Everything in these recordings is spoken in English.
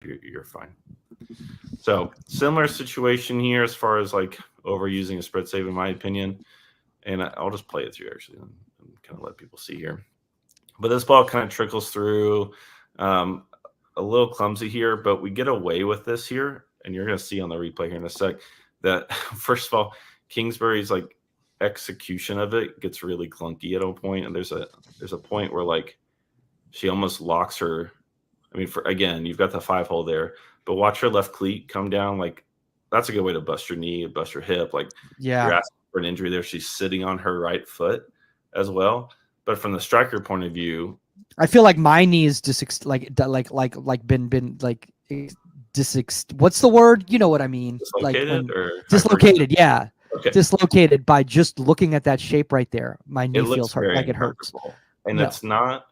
you're fine. So similar situation here as far as like overusing a spread save, in my opinion. And I'll just play it through actually and kind of let people see here. But this ball kind of trickles through, um, a little clumsy here, but we get away with this here. And you're going to see on the replay here in a sec that, first of all, Kingsbury's like execution of it gets really clunky at a point, and there's a point where like she almost locks her. I mean, for again, you've got the 5-hole there, but watch her left cleat come down. Like that's a good way to bust your knee, bust your hip. Like you're Yeah. asking for an injury there. She's sitting on her right foot as well. But from the striker point of view, I feel like my knee is just been like what's the word? You know what I mean? Like dislocated when or dislocated, yeah. okay, Dislocated by just looking at that shape right there. My knee it looks feels hurt, very like it hurts. uncomfortable, and No. it's not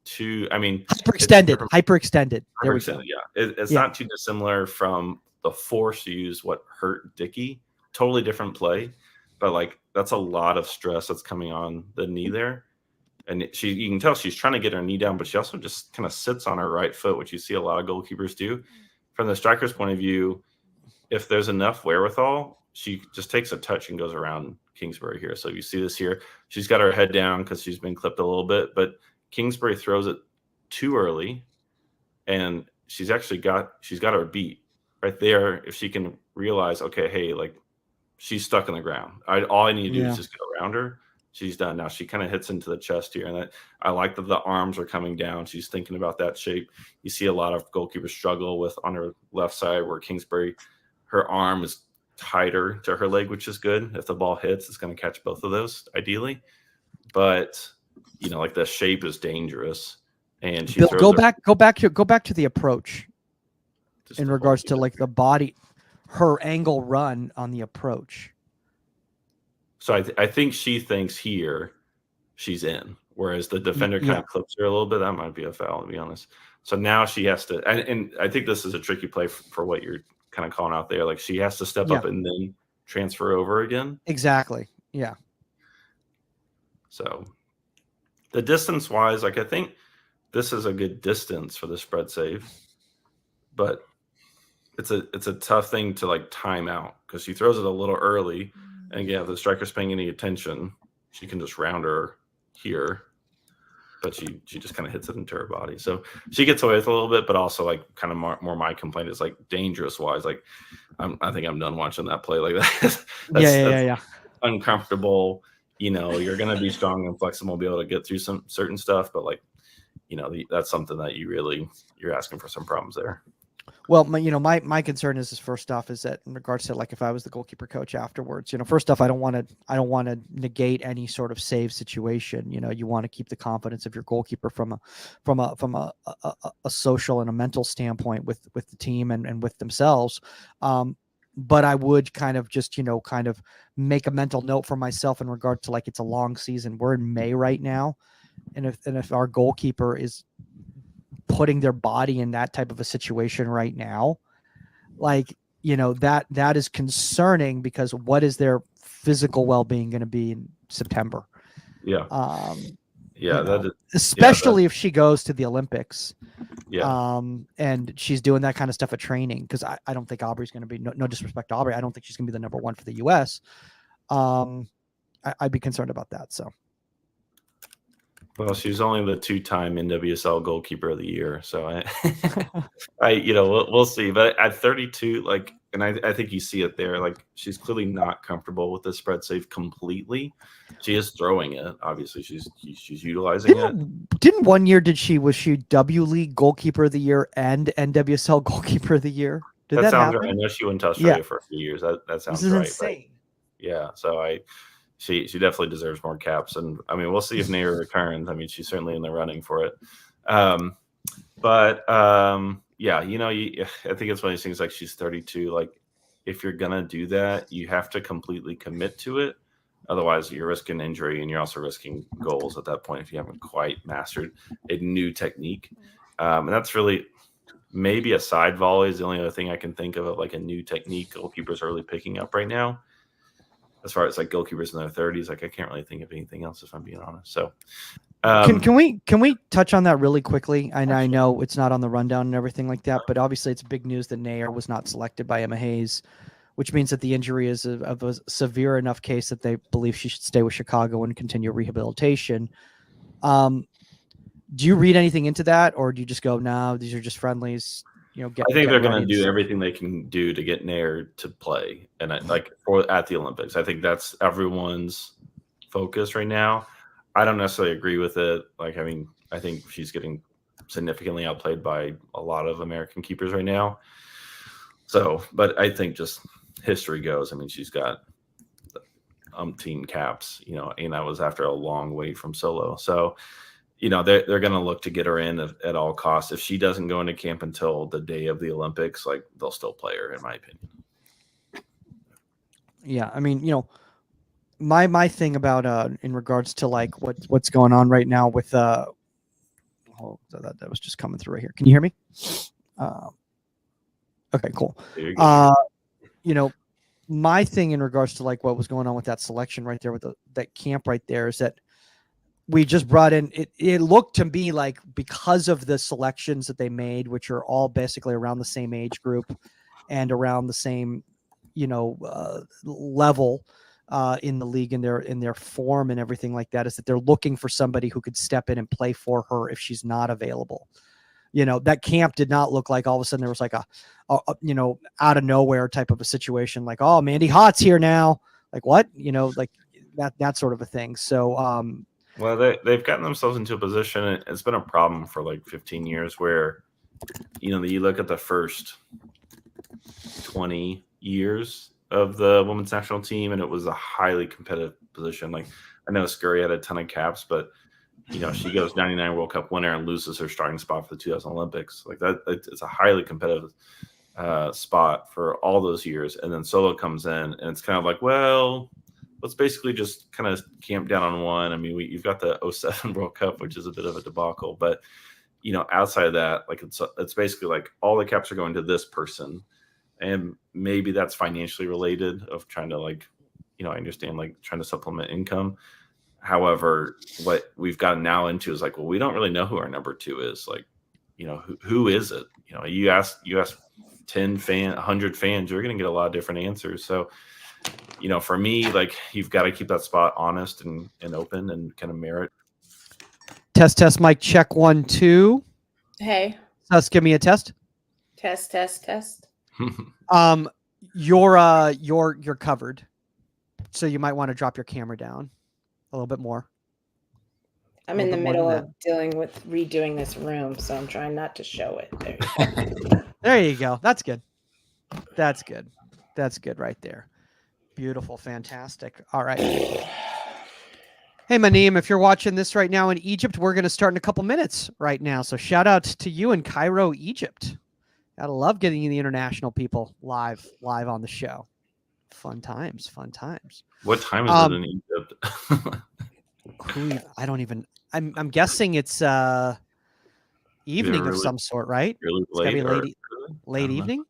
too. I mean, Hyperextended. it's Hyperextended. There we go. hyperextended. Yeah, it's Yeah. not too dissimilar from the force used what hurt Dickey. Totally different play, but like that's a lot of stress that's coming on the knee there. And you can tell she's trying to get her knee down, but she also just kind of sits on her right foot, which you see a lot of goalkeepers do. From the striker's point of view, if there's enough wherewithal, she just takes a touch and goes around Kingsbury here. So you see this here. She's got her head down because she's been clipped a little bit, but Kingsbury throws it too early, and she's got her beat right there. If she can realize, okay, hey, like she's stuck in the ground. All I need to do is just go around her. She's done. Now she kind of hits into the chest here, and I like that the arms are coming down. She's thinking about that shape. You see a lot of goalkeepers struggle with on her left side where Kingsbury, her arm is tighter to her leg, which is good. If the ball hits, it's going to catch both of those ideally. But like the shape is dangerous, and she Bill, throws go back to the approach in regards to like the body, her angle run on the approach. So I think she thinks here she's in, whereas the defender kind of clips her a little bit. That might be a foul, to be honest. So now she has to, and I think this is a tricky play for what you're kind of calling out there. Like she has to step up and then transfer over again. Exactly. Yeah. So the distance wise, like I think this is a good distance for the spread save, but it's a tough thing to like time out because she throws it a little early. And again, if the striker's paying any attention, she can just round her here. But she just kind of hits it into her body. So she gets away with a little bit, but also like kind of more my complaint is like dangerous wise. Like I think I'm done watching that play like that. That's uncomfortable. You're going to be strong and flexible, be able to get through some certain stuff. But like, that's something that you're asking for some problems there. Well, my concern is first off is that in regards to like if I was the goalkeeper coach afterwards, first off I don't want to negate any sort of save situation. You want to keep the confidence of your goalkeeper from a social and a mental standpoint with the team and with themselves. But I would kind of just kind of make a mental note for myself in regard to like it's a long season. We're in May right now, and if our goalkeeper is putting their body in that type of a situation right now, like that is concerning because what is their physical well-being going to be in September? Especially if she goes to the Olympics, and she's doing that kind of stuff at training, because I don't think Aubrey's going to be, no disrespect to Aubrey, I don't think she's going to be the number one for the US. I'd be concerned about that. So well, she's only the 2-time NWSL goalkeeper of the year. So we'll see. But at 32, like, and I think you see it there, like she's clearly not comfortable with the spread save completely. She is throwing it. Obviously, she's utilizing it. Didn't one year was she W League goalkeeper of the year and NWSL goalkeeper of the year? Did that sounds happen? right. I know she went to Australia for a few years. That sounds right. This is insane. Yeah. So She definitely deserves more caps, and I mean we'll see if Nair returns. I mean she's certainly in the running for it, I think it's one of these things like she's 32. Like if you're gonna do that, you have to completely commit to it. Otherwise, you're risking injury, and you're also risking goals at that point if you haven't quite mastered a new technique. And that's really maybe a side volley is the only other thing I can think of like a new technique goalkeepers are really picking up right now. as far as like goalkeepers in their 30s, like I can't really think of anything else if I'm being honest. So can we touch on that really quickly? I know it's not on the rundown and everything like that, but obviously it's big news that Nair was not selected by Emma Hayes, which means that the injury is of a severe enough case that they believe she should stay with Chicago and continue rehabilitation. Do you read anything into that, or do you just go, no, these are just friendlies? I think they're going to do everything they can do to get Nair to play, and at the Olympics. I think that's everyone's focus right now. I don't necessarily agree with it. I think she's getting significantly outplayed by a lot of American keepers right now. So, but I think just history goes. I mean, she's got umpteen caps, and that was after a long wait from solo. So, they're going to look to get her in at all costs. If she doesn't go into camp until the day of the Olympics, they'll still play her, in my opinion. Yeah, I mean, my thing about in regards to what's going on right now with that was just coming through right here. Can you hear me? Okay, cool. My thing in regards to what was going on with that selection right there with that camp right there is that we just brought in it looked to me like, because of the selections that they made, which are all basically around the same age group and around the same level in the league, in their form and everything like that, is that they're looking for somebody who could step in and play for her if she's not available. That camp did not look like all of a sudden there was a out of nowhere type of a situation, like, oh, Mandy Hott's here now, like what, that sort of a thing. So well, they've gotten themselves into a position. It's been a problem for 15 years where, you look at the first 20 years of the women's national team, and it was a highly competitive position. I know Scurry had a ton of caps, but she goes 99 World Cup winner and loses her starting spot for the 2000 Olympics. It's a highly competitive spot for all those years. And then solo comes in, and it's kind of well, let's basically just kind of camp down on one. I mean, you've got the 07 World Cup, which is a bit of a debacle, but outside of that, it's basically all the caps are going to this person, and maybe that's financially related of trying to I understand trying to supplement income. However, what we've gotten now into is we don't really know who our number two is. Who is it? You ask 10 100 fans, you're going to get a lot of different answers. So, for me, you've got to keep that spot honest and open and kind of merit. Test, mic check 1 2. Hey. Let's give me a test. Test. You're covered, so you might want to drop your camera down a little bit more. I'm in the middle of redoing this room, so I'm trying not to show it. There you go. There you go. That's good. That's good right there. Beautiful. Fantastic. All right. Hey, Maneem, if you're watching this right now in Egypt, we're going to start in a couple minutes right now. So shout out to you in Cairo, Egypt. Gotta love getting the international people live on the show. Fun times. What time is it in Egypt? I don't even. I'm guessing it's evening of some sort, right? Really it's gotta be late evening. Know.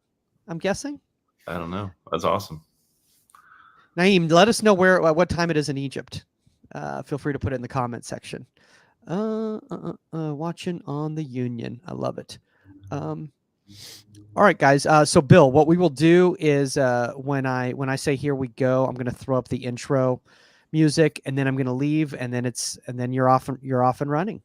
I'm guessing. I don't know. That's awesome. Naeem, let us know what time it is in Egypt. Feel free to put it in the comment section. Watching on the Union. I love it. All right, guys. So Bill, what we will do is when I say here we go, I'm going to throw up the intro music, and then I'm going to leave, and then you're off and running.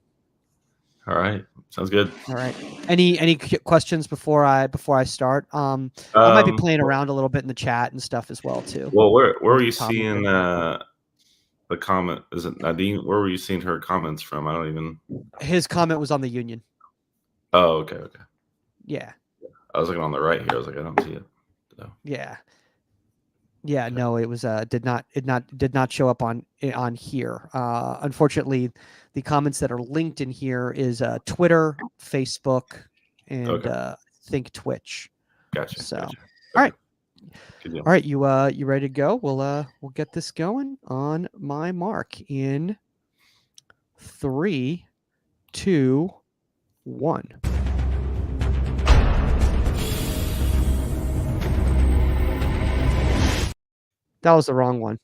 All right, sounds good. All right. Any questions before I start? I might be playing around a little bit in the chat and stuff as well too. Well, where were you seeing the comment? Is it Nadine? Where were you seeing her comments from? I don't even. His comment was on the Union. Oh, okay. Yeah. I was looking on the right here. I was like, I don't see it. So. Yeah. Yeah, no, it was did not show up on here. Unfortunately, the comments that are linked in here is Twitter, Facebook, and I think Twitch. Gotcha. So, gotcha. All right. All right, you ready to go? We'll get this going on my mark in 3, 2, 1. That was the wrong one.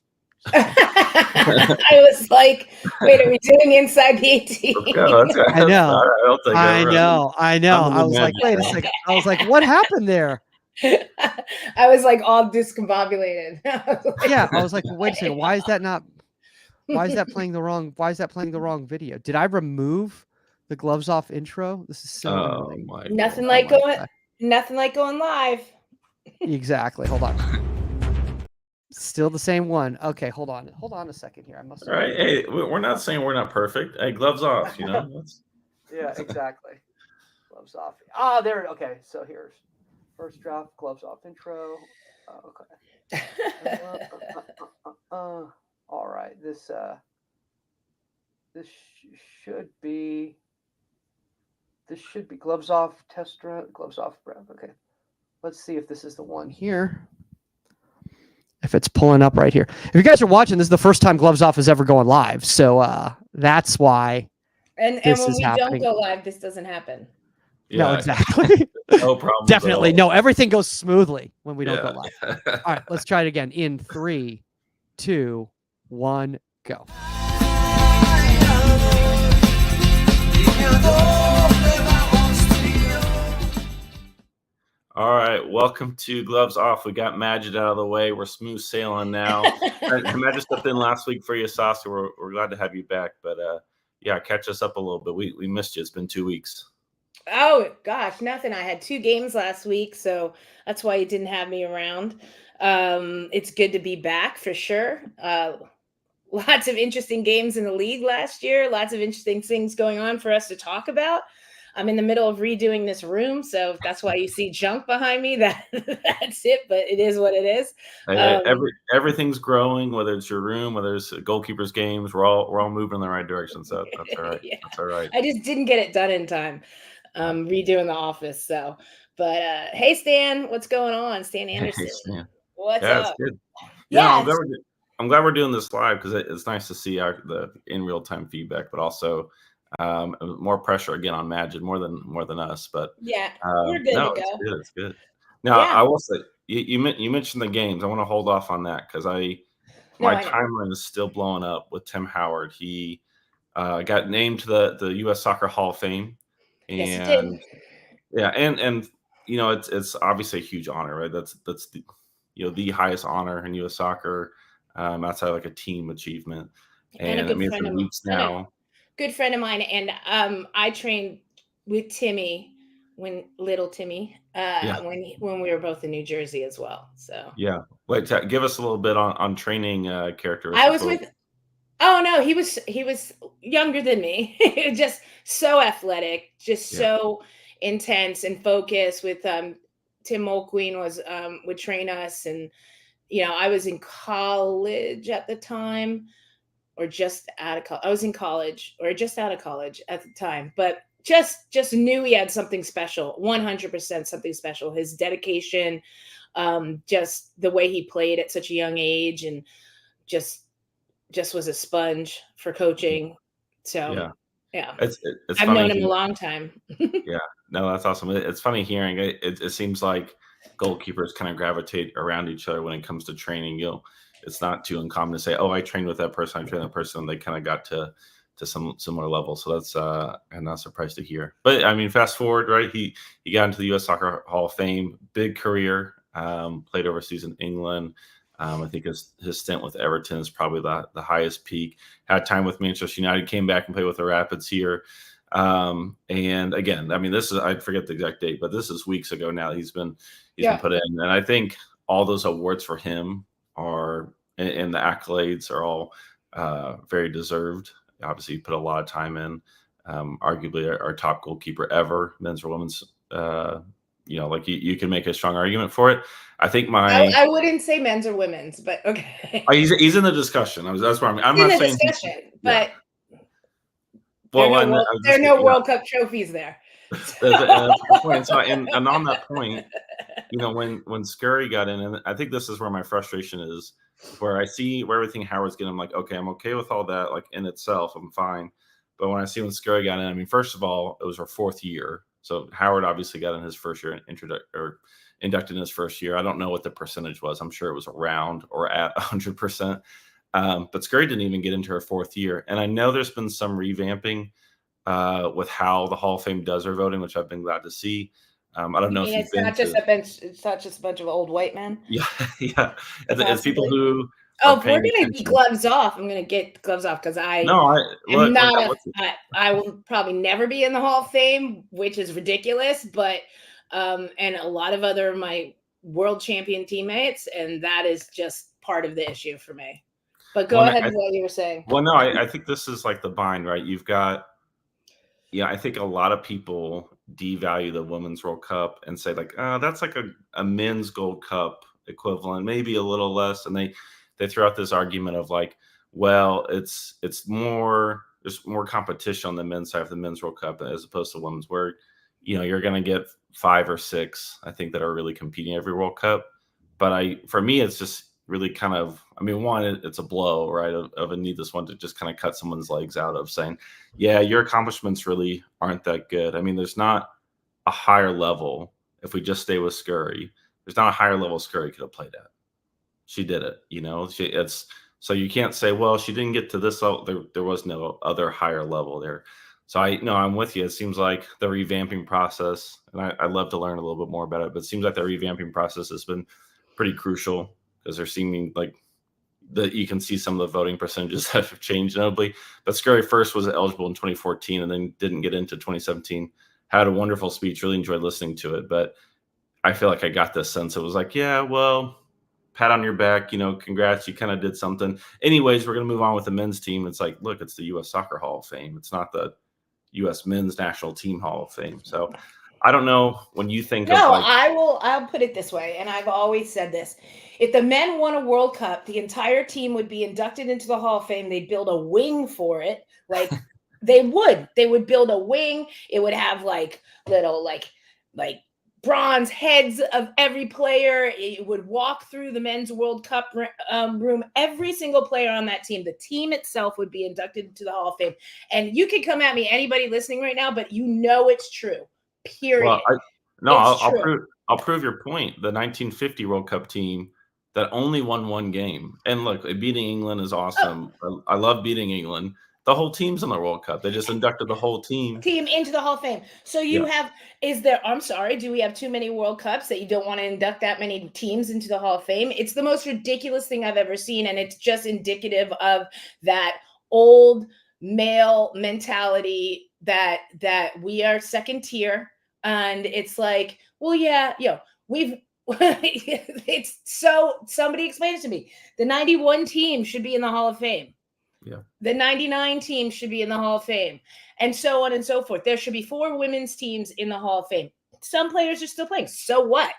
I was like, wait, are we doing inside the 18? Let's go. I know. I'll take I over. know. I was like, wait a second. I was like, what happened there? I was like all discombobulated. Yeah, I was like, well, wait a second. Why is that playing the wrong video? Did I remove the gloves off intro? This is so annoying. Nothing like going live. Exactly. Hold on. Still the same one. Okay, hold on a second here. I must. All right. Hey, we're not saying we're not perfect. Hey, gloves off. Yeah, exactly. Gloves off. Ah, there. Okay, so here's first drop. Gloves off intro. Okay. All right. This should be gloves off test run. Gloves off breath. Okay. Let's see if this is the one here. If it's pulling up right here. If you guys are watching, this is the first time Gloves Off is ever going live. So that's why. And when we don't go live, this doesn't happen. Yeah, no, exactly. No problem. Definitely. No, everything goes smoothly when we don't go live. All right, let's try it again. In 3, 2, 1, go. All right, welcome to Gloves Off. We got Majid out of the way. We're smooth sailing now. Majid stepped in last week for you, Saskia. We're glad to have you back. But yeah, catch us up a little bit. We missed you. It's been 2 weeks. Oh gosh, nothing. I had 2 games last week, so that's why you didn't have me around. It's good to be back for sure. Lots of interesting games in the league last year. Lots of interesting things going on for us to talk about. I'm in the middle of redoing this room, so that's why you see junk behind me. That's it, but it is what it is. Everything's growing, whether it's your room, whether it's goalkeepers' games. We're all moving in the right direction. So that's all right. Yeah. That's all right. I just didn't get it done in time. Redoing the office. So, but hey, Stan, what's going on, Stan Anderson? Hey, Stan. What's up? It's good. Yeah, I'm glad we're doing this live because it's nice to see the in real time feedback, but also. More pressure again on Majid more than us, but yeah, we're good to go. It's good. Now I will say you mentioned the games. I want to hold off on that because my timeline is still blowing up with Tim Howard. He got named to the U.S. Soccer Hall of Fame, and yes, he did. Yeah, and you know it's obviously a huge honor, right? That's the the highest honor in U.S. soccer outside like a team achievement, and I mean it's been weeks now. Good friend of mine, and I trained with Timmy when we were both in New Jersey as well. So yeah, wait, give us a little bit on training characteristics. I was with. Oh no, he was younger than me. Just so athletic, just so intense and focused. With Tim Mulqueen would train us, and I was in college at the time. Or just out of college. I was in college or just out of college at the time, but just knew he had something special, 100% something special. His dedication, just the way he played at such a young age, and just was a sponge for coaching. So yeah. It's I've known him a long time. Yeah, no, that's awesome. It's funny hearing it. It seems like goalkeepers kind of gravitate around each other when it comes to training. It's not too uncommon to say, "Oh, I trained with that person. I trained that person." And they kind of got to some similar level. So that's I'm not surprised to hear. But I mean, fast forward, right? He got into the U.S. Soccer Hall of Fame. Big career. Played overseas in England. I think his stint with Everton is probably the highest peak. Had time with Manchester United. Came back and played with the Rapids here. And again, I mean, I forget the exact date, but this is weeks ago now. He's been put in, and I think all those awards for him and the accolades are all very deserved. Obviously, he put a lot of time in. Arguably, our top goalkeeper ever, men's or women's. Like you can make a strong argument for it. I think I wouldn't say men's or women's, but okay. He's in the discussion. That's where I'm not saying discussion, but. Well, there are no World Cup trophies there. And on that point, when Scurry got in, and I think this is where my frustration is, where I see where everything Howard's getting, I'm like, okay, I'm okay with all that, like in itself, I'm fine. But when I see when Scurry got in, I mean, first of all, it was our 4th year. So Howard obviously got in his first year, inducted in his first year. I don't know what the percentage was. I'm sure it was around or at 100%. But Scurry didn't even get into her 4th year. And I know there's been some revamping with how the Hall of Fame does their voting, which I've been glad to see. I don't know if you've it's been not just to. a bunch. It's not just a bunch of old white men. Yeah, yeah. It's people Possibly. who Oh, are if we're paying gonna be attention. gloves off, I'm gonna get gloves off because I No, am look, not I'm with you. I will probably never be in the Hall of Fame, which is ridiculous. But and a lot of other my world champion teammates, and that is just part of the issue for me. But go Well, ahead with what you were saying. Well, no, I think this is like the bind, right? You've got, yeah, I think a lot of people devalue the Women's World Cup and say like, that's like a men's Gold Cup equivalent, maybe a little less. And they throw out this argument of like, well, it's more, there's more competition on the men's side of the Men's World Cup as opposed to women's, where, you're going to get 5 or 6, I think, that are really competing every World Cup. But for me, it's just really kind of, I mean, one, it's a blow, right, of a needless one to just kind of cut someone's legs out of saying, yeah, your accomplishments really aren't that good. I mean, there's not a higher level. If we just stay with Scurry, there's not a higher level Scurry could have played at. She did it, so you can't say, well, she didn't get to this level. There was no other higher level there. So I'm with you. It seems like the revamping process, and I'd love to learn a little bit more about it, but it seems like the revamping process has been pretty crucial because they're seeming like that you can see some of the voting percentages have changed notably. But Scurry first was eligible in 2014 and then didn't get into 2017. Had a wonderful speech, really enjoyed listening to it. But I feel like I got this sense it was like, yeah, well, pat on your back, congrats, you kind of did something. Anyways, we're going to move on with the men's team. It's like, look, it's the U.S. Soccer Hall of Fame. It's not the U.S. Men's National Team Hall of Fame. So I don't know when you think of like. I'll put it this way, and I've always said this. If the men won a World Cup, the entire team would be inducted into the Hall of Fame. They'd build a wing for it. Like they would build a wing. It would have like little like bronze heads of every player. It would walk through the men's World Cup room. Every single player on that team, the team itself would be inducted into the Hall of Fame. And you can come at me, anybody listening right now, but it's true. Period. Well, I'll prove your point. The 1950 World Cup team that only won 1 game, and look, beating England is awesome. I love beating England. The whole team's in the World Cup. They just inducted the whole team into the Hall of Fame. So I'm sorry, do we have too many World Cups that you don't want to induct that many teams into the Hall of Fame? It's the most ridiculous thing I've ever seen, and it's just indicative of that old male mentality that we are second tier. And it's like, well, yeah, it's so, somebody explain it to me. The 91 team should be in the Hall of Fame. Yeah. The 99 team should be in the Hall of Fame, and so on and so forth. There should be 4 women's teams in the Hall of Fame. Some players are still playing. So what?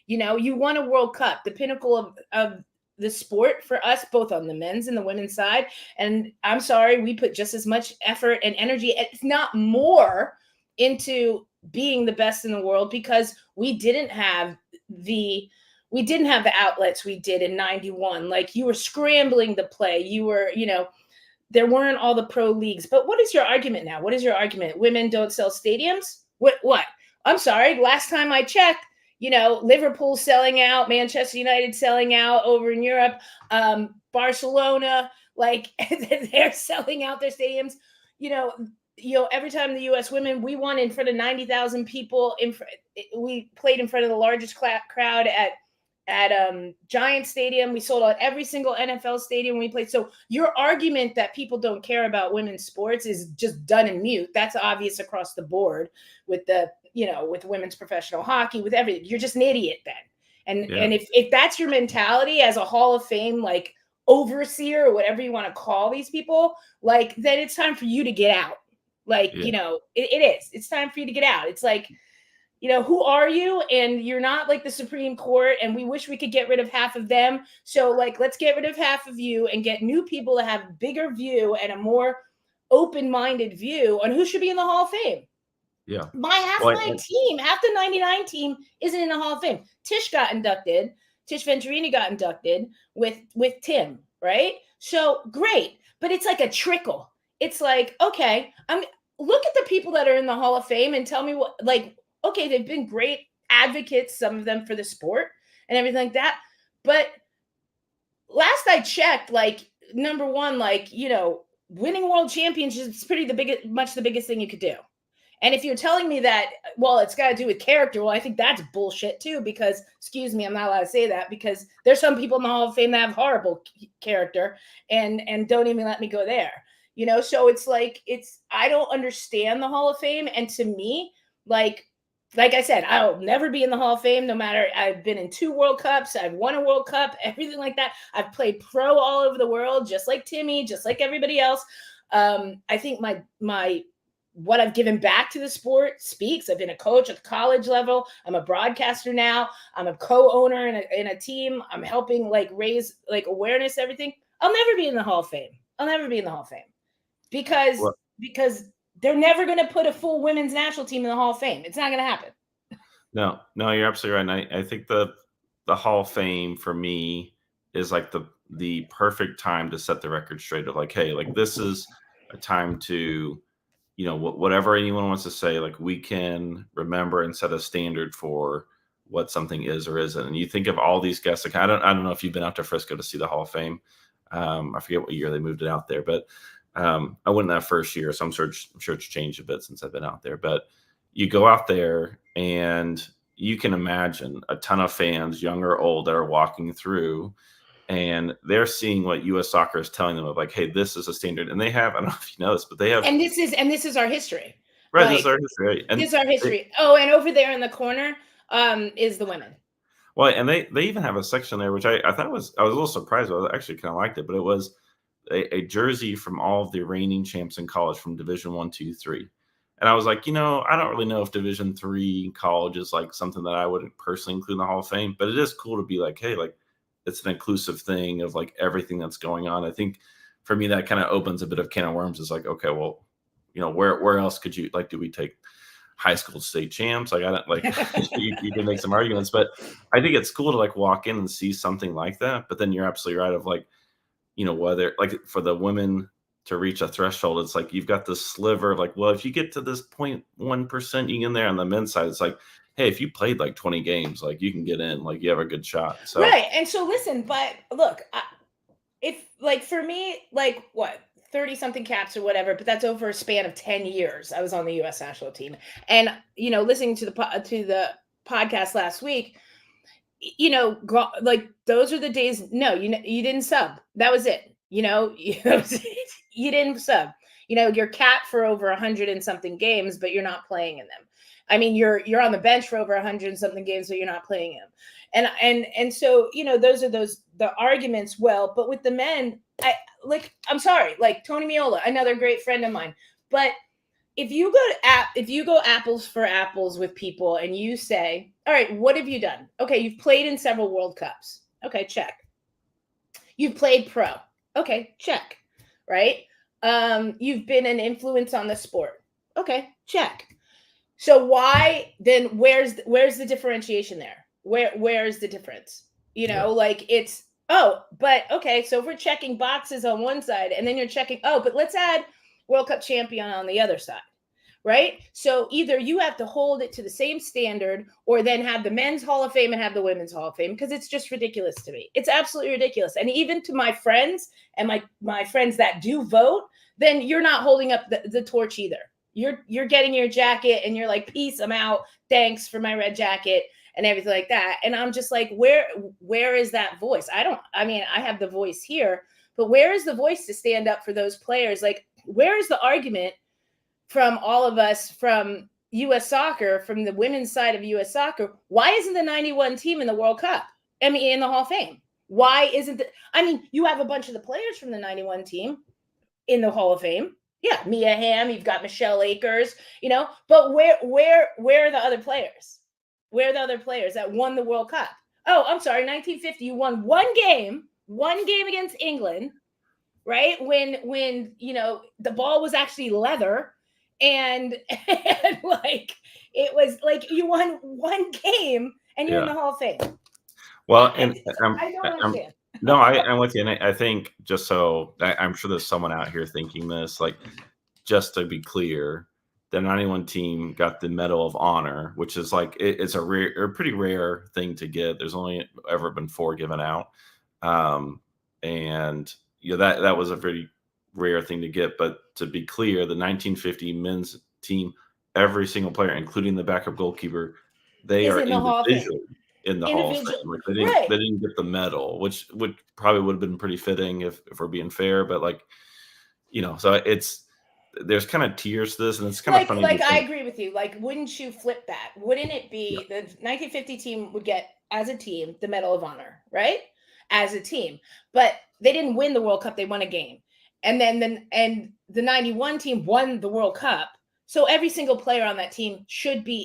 You won a World Cup, the pinnacle of the sport for us, both on the men's and the women's side. And I'm sorry, we put just as much effort and energy, if not more, into being the best in the world because we didn't have the outlets we did in 91. Like you were scrambling to play. You were, there weren't all the pro leagues. But what is your argument now? What is your argument? Women don't sell stadiums? What? I'm sorry. Last time I checked, Liverpool selling out, Manchester United selling out over in Europe, Barcelona, like they're selling out their stadiums. Every time the U.S. women, we won in front of 90,000 people. We played in front of the largest crowd at Giant Stadium. We sold out every single NFL stadium we played. So your argument that people don't care about women's sports is just done and mute. That's obvious across the board with with women's professional hockey, with everything. You're just an idiot then. And if that's your mentality as a Hall of Fame, like overseer or whatever you want to call these people, like then it's time for you to get out. Like, it is. It's time for you to get out. It's like, who are you? And you're not like the Supreme Court. And we wish we could get rid of half of them. So like, let's get rid of half of you and get new people to have bigger view and a more open-minded view on who should be in the Hall of Fame. Yeah. Half the 99 team isn't in the Hall of Fame. Tish Venturini got inducted with Tim, right? So great. But it's like a trickle. It's like, okay, look at the people that are in the Hall of Fame and tell me what, like, okay, they've been great advocates, some of them for the sport and everything like that. But last I checked, like number one, like, winning world championships is much the biggest thing you could do. And if you're telling me that, well, it's got to do with character, well, I think that's bullshit too, because, excuse me, I'm not allowed to say that, because there's some people in the Hall of Fame that have horrible character and don't even let me go there. So it's like, I don't understand the Hall of Fame. And to me, like I said, I'll never be in the Hall of Fame, no matter. I've been in 2 World Cups. I've won a World Cup, everything like that. I've played pro all over the world, just like Timmy, just like everybody else. I think my what I've given back to the sport speaks. I've been a coach at the college level. I'm a broadcaster now. I'm a co-owner in a team. I'm helping raise awareness, everything. I'll never be in the Hall of Fame. I'll never be in the Hall of Fame because they're never going to put a full women's national team in the Hall of Fame. It's not going to happen. No, you're absolutely right. And I think the Hall of Fame for me is like the perfect time to set the record straight of like, hey, like this is a time to, whatever anyone wants to say, like we can remember and set a standard for what something is or isn't. And you think of all these guests. Like I don't know if you've been out to Frisco to see the Hall of Fame. I forget what year they moved it out there, but I went that first year, so I'm sure it's changed a bit since I've been out there. But you go out there and you can imagine a ton of fans, young or old, that are walking through, and they're seeing what U.S. Soccer is telling them of like, hey, this is a standard. And they have, I don't know if you know this, but they have, and this is our history. Right, this is our history. And this is our history. And over there in the corner is the women. Well, and they even have a section there, which I thought I was a little surprised. I actually kind of liked it, but it was a jersey from all of the reigning champs in college from Division 1, 2, 3. And I was like, I don't really know if Division 3 college is like something that I would personally include in the Hall of Fame, but it is cool to be like, hey, like it's an inclusive thing of like everything that's going on. I think for me, that kind of opens a bit of can of worms. It's like, okay, well, where else could you, like, do we take high school state champs? Like, I don't like, you can make some arguments, but I think it's cool to like walk in and see something like that. But then you're absolutely right of like, whether like for the women to reach a threshold, it's like you've got this sliver of like, well, if you get to this 0.1%, you get in there. On the men's side, it's like, hey, if you played like 20 games, like you can get in, like you have a good shot. So right. And so listen, but look, if like for me, like what, 30 something caps or whatever, but that's over a span of 10 years. I was on the U.S. national team, and listening to the podcast last week, like those are the days. No, you didn't sub. That was it. You didn't sub. You're capped for over 100 and something games, but you're not playing in them. I mean, you're on the bench for over 100 and something games, but you're not playing them. And so those are the arguments. Well, but with the men, I'm sorry, like Tony Meola, another great friend of mine. But if you go apples for apples with people and you say, all right, what have you done? Okay, you've played in several World Cups. Okay, check. You've played pro. Okay, check. Right? You've been an influence on the sport. Okay, check. So why then? Where's the differentiation there? Where is the difference? Like it's but okay. So if we're checking boxes on one side, and then you're checking, but let's add World Cup champion on the other side, right? So either you have to hold it to the same standard, or then have the men's Hall of Fame and have the women's Hall of Fame, because it's just ridiculous to me. It's absolutely ridiculous. And even to my friends and my friends that do vote, then you're not holding up the torch either. You're getting your jacket and you're like, peace, I'm out. Thanks for my red jacket and everything like that. And I'm just like, where is that voice? I have the voice here, but where is the voice to stand up for those players? Like, where is the argument from all of us, from U.S. Soccer, from the women's side of U.S. Soccer? Why isn't the 91 team in the World Cup? In the Hall of Fame? Why isn't you have a bunch of the players from the 91 team in the Hall of Fame. Yeah, Mia Hamm, you've got Michelle Akers, but where are the other players? Where are the other players that won the World Cup? Oh, I'm sorry, 1950, you won one game against England, right? When the ball was actually leather, and like it was like you won one game and you're in the Hall of Fame. Well, and I don't understand. No, I'm with you. And I think just so I'm sure there's someone out here thinking this, like, just to be clear, the 91 team got the Medal of Honor, which is like, it's a pretty rare thing to get. There's only ever been 4 given out. And, that was a very rare thing to get. But to be clear, the 1950 men's team, every single player, including the backup goalkeeper, they Is are in the Hall of Fame. individually in the Hall of Individual, Fame. Like right? they didn't get the medal, which would have been pretty fitting if we're being fair. But like, so there's kind of tiers to this, and it's kind of funny. Like I agree with you. Like, wouldn't you flip that? Wouldn't it be the 1950 team would get as a team the Medal of Honor, right? As a team, but they didn't win the World Cup. They won a game, and then the 91 team won the World Cup. So every single player on that team should be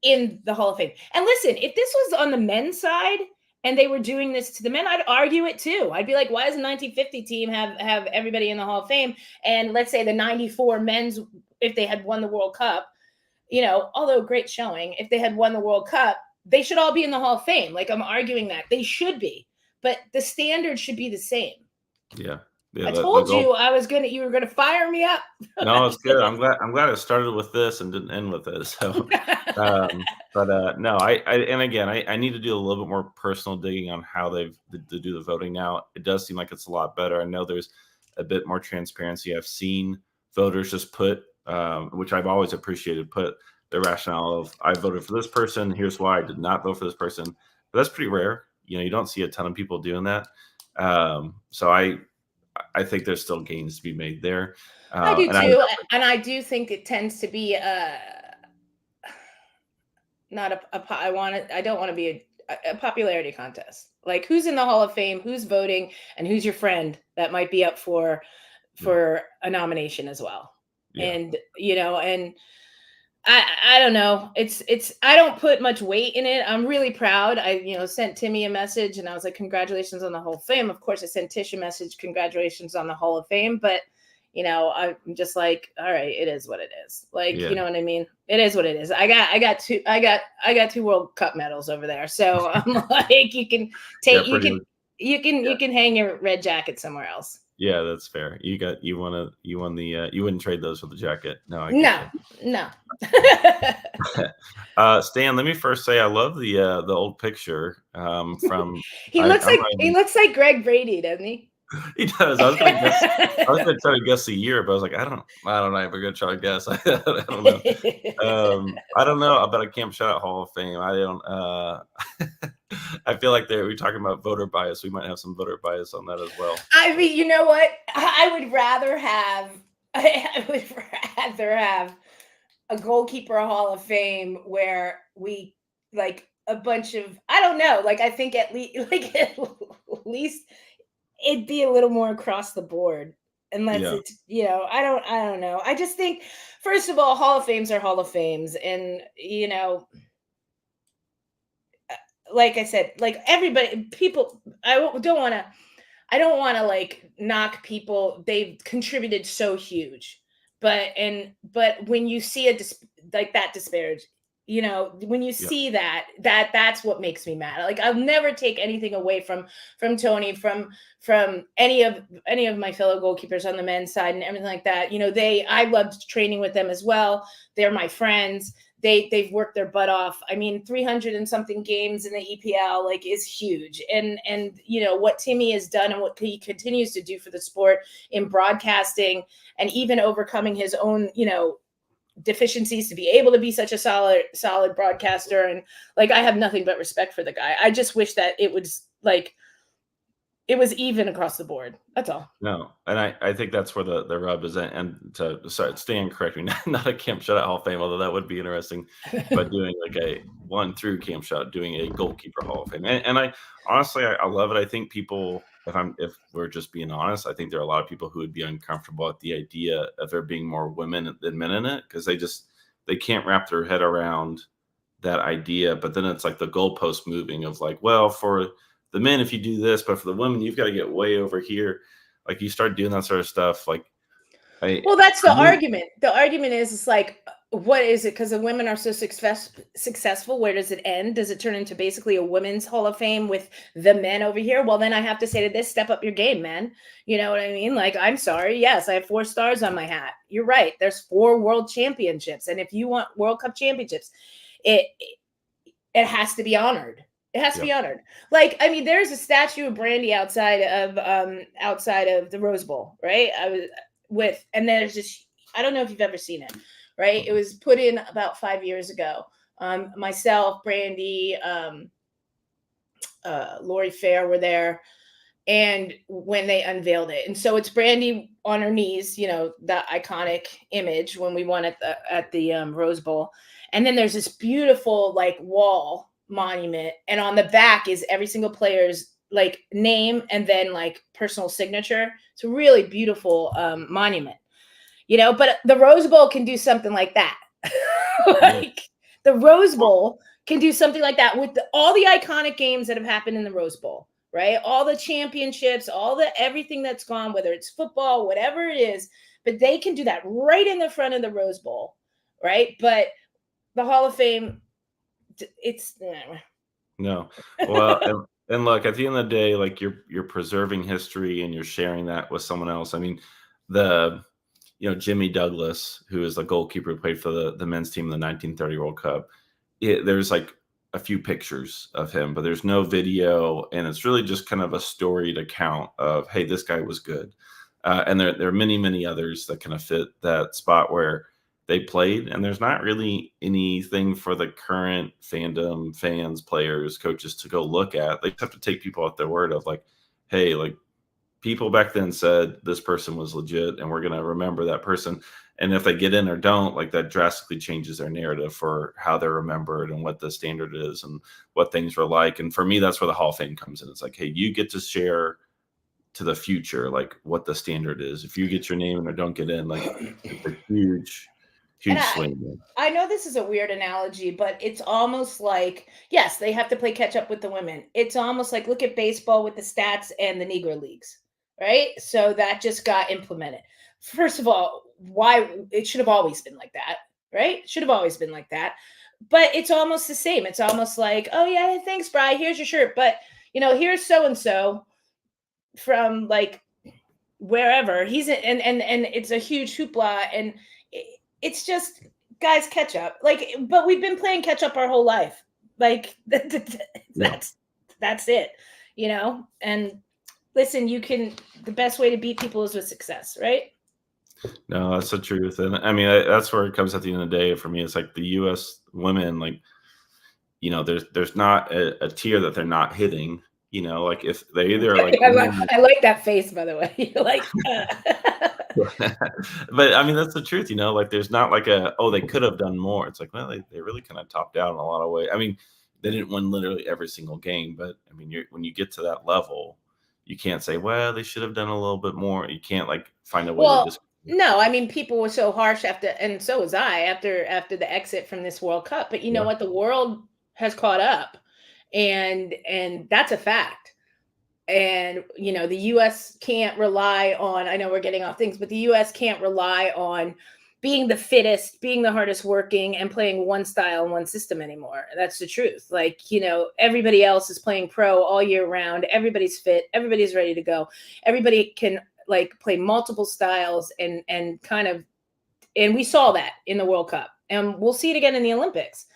in the Hall of Fame. And listen, if this was on the men's side and they were doing this to the men, I'd argue it too. I'd be like, why does the 1950 team have everybody in the Hall of Fame? And let's say the 94 men's, if they had won the World Cup, although great showing, if they had won the World Cup, they should all be in the Hall of Fame. Like, I'm arguing that they should be, but the standard should be the same. Yeah. I told you you were gonna fire me up. No, it's good. I'm glad it started with this and didn't end with this. So, no, I need to do a little bit more personal digging on how to do the voting now. It does seem like it's a lot better. I know there's a bit more transparency. I've seen voters just put, which I've always appreciated, put the rationale of I voted for this person. Here's why I did not vote for this person. But that's pretty rare. You don't see a ton of people doing that. So I think there's still gains to be made there. I do too, and I do think it tends to be not I don't want to be a popularity contest. Like, who's in the Hall of Fame, who's voting, and who's your friend that might be up for a nomination as well. Yeah. And and I don't know. It's I don't put much weight in it. I'm really proud. I sent Timmy a message and I was like, congratulations on the Hall of Fame. Of course, I sent Tish a message, congratulations on the Hall of Fame. But I'm just like, all right, it is what it is. Like, you know what I mean? It is what it is. I got two World Cup medals over there. So I'm like, you can take you can hang your red jacket somewhere else. Yeah, that's fair. You won you wouldn't trade those for the jacket. No. Stan, let me first say I love the old picture from. He looks like Greg Brady, doesn't he? He does. I was gonna try to guess the year, but I was like, I don't know if we're gonna try to guess. I don't know. I don't know about a Camp Shout Hall of Fame. I don't. I feel like we're talking about voter bias. We might have some voter bias on that as well. I mean, you know what? I would rather have a goalkeeper Hall of Fame where we like a bunch of, I don't know, like I think at least it'd be a little more across the board. Unless it's, I don't know. I just think, first of all, Hall of Fames are Hall of Fames. And, like I said, like people, I don't want to like knock people. They've contributed so huge, but when you see like that disparage, when you see that's what makes me mad. Like, I'll never take anything away from Tony, from any of my fellow goalkeepers on the men's side and everything like that. I loved training with them as well. They're my friends. They've worked their butt off. I mean, 300 and something games in the EPL, like, is huge. And what Timmy has done and what he continues to do for the sport in broadcasting and even overcoming his own, deficiencies to be able to be such a solid broadcaster. And like, I have nothing but respect for the guy. I just wish that it was like, it was even across the board. That's all. No. And I think that's where the rub is. And Stan, correct me, not a Camp Shutout Hall of Fame, although that would be interesting, but doing like a one through Camp Shutout, doing a goalkeeper Hall of Fame. And I honestly, I love it. I think people, if we're just being honest, I think there are a lot of people who would be uncomfortable at the idea of there being more women than men in it, because they can't wrap their head around that idea. But then it's like the goalpost moving of like, well, for the men, if you do this, but for the women, you've got to get way over here. Like, you start doing that sort of stuff. Like, that's the argument. The argument is, it's like, what is it? Because the women are so successful. Where does it end? Does it turn into basically a women's Hall of Fame with the men over here? Well, then I have to say to this, step up your game, man. You know what I mean? Like, I'm sorry. Yes, I have 4 stars on my hat. You're right. There's 4 world championships. And if you want World Cup championships, it has to be honored. It has to be honored. Like, I mean, there's a statue of Brandy outside of the Rose Bowl, right? And there's this, I don't know if you've ever seen it, right? It was put in about 5 years ago. Myself, Brandy, Lori Fair were there, and when they unveiled it. And so it's Brandy on her knees, you know, the iconic image when we won at the Rose Bowl. And then there's this beautiful like wall monument, and on the back is every single player's like name and then like personal signature. It's a really beautiful monument, you know. But the Rose Bowl can do something like that. Like the Rose Bowl can do something like that with all the iconic games that have happened in the Rose Bowl, right? All the championships, everything that's gone, whether it's football, whatever it is, but they can do that right in the front of the Rose Bowl, right? But the Hall of Fame, it's no. Well, and look, at the end of the day, like you're preserving history and you're sharing that with someone else. I mean, Jimmy Douglas, who is the goalkeeper who played for the men's team in the 1930 World Cup, there's like a few pictures of him, but there's no video, and it's really just kind of a storied account of, hey, this guy was good. And there are many others that kind of fit that spot where they played, and there's not really anything for the current fandom, fans, players, coaches to go look at. They just have to take people at their word of like, hey, like people back then said this person was legit, and we're going to remember that person. And if they get in or don't, like that drastically changes their narrative for how they're remembered and what the standard is and what things were like. And for me, that's where the Hall of Fame comes in. It's like, hey, you get to share to the future, like what the standard is. If you get your name in or don't get in, like it's a huge swing. I know this is a weird analogy, but it's almost like, yes, they have to play catch up with the women. It's almost like, look at baseball with the stats and the Negro Leagues, right? So that just got implemented. First of all, why it should have always been like that, right? It should have always been like that. But it's almost the same. It's almost like, oh yeah, thanks, Bri. Here's your shirt. But here's so-and-so from like wherever he's in, and it's a huge hoopla, and it's just, guys, catch up. Like, but we've been playing catch up our whole life. Like that's it, and listen, the best way to beat people is with success, right? No, that's the truth. And I mean, that's where it comes at the end of the day. For me, it's like the U.S. women, like, there's not a tier that they're not hitting, like if they either are like, I like that face, by the way. Like, but I mean, that's the truth, like there's not like they could have done more. It's like, well, they really kind of topped out in a lot of ways. I mean, they didn't win literally every single game, but I mean, when you get to that level, you can't say, well, they should have done a little bit more. You can't like find a way to just. No, I mean, people were so harsh after, and so was I after the exit from this World Cup. But you know what? The world has caught up, and that's a fact. And the U.S. can't rely on. I know we're getting off things, but the U.S. can't rely on being the fittest, being the hardest working, and playing one style and one system anymore. That's the truth. Like, everybody else is playing pro all year round. Everybody's fit. Everybody's ready to go. Everybody can like play multiple styles and we saw that in the World Cup, and we'll see it again in the Olympics.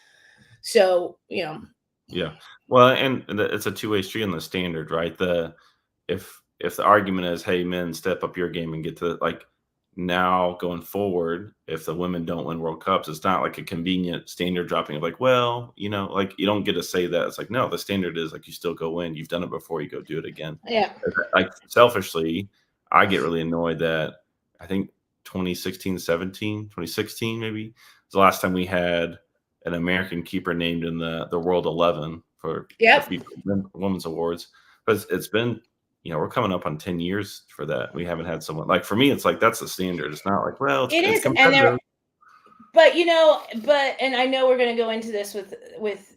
So, Yeah. Well, and it's a two-way street on the standard, right? If the argument is, hey, men, step up your game and get to like now going forward, if the women don't win World Cups, it's not like a convenient standard dropping of like, well, like you don't get to say that. It's like, no, the standard is like you still go win. You've done it before, you go do it again. Yeah. Like selfishly, I get really annoyed that I think 2016 maybe was the last time we had an American keeper named in the World 11 for the Women's Awards. But it's been, we're coming up on 10 years for that. We haven't had someone like, for me, it's like, that's the standard. It's not like, well, it's competitive. But, and I know we're going to go into this with,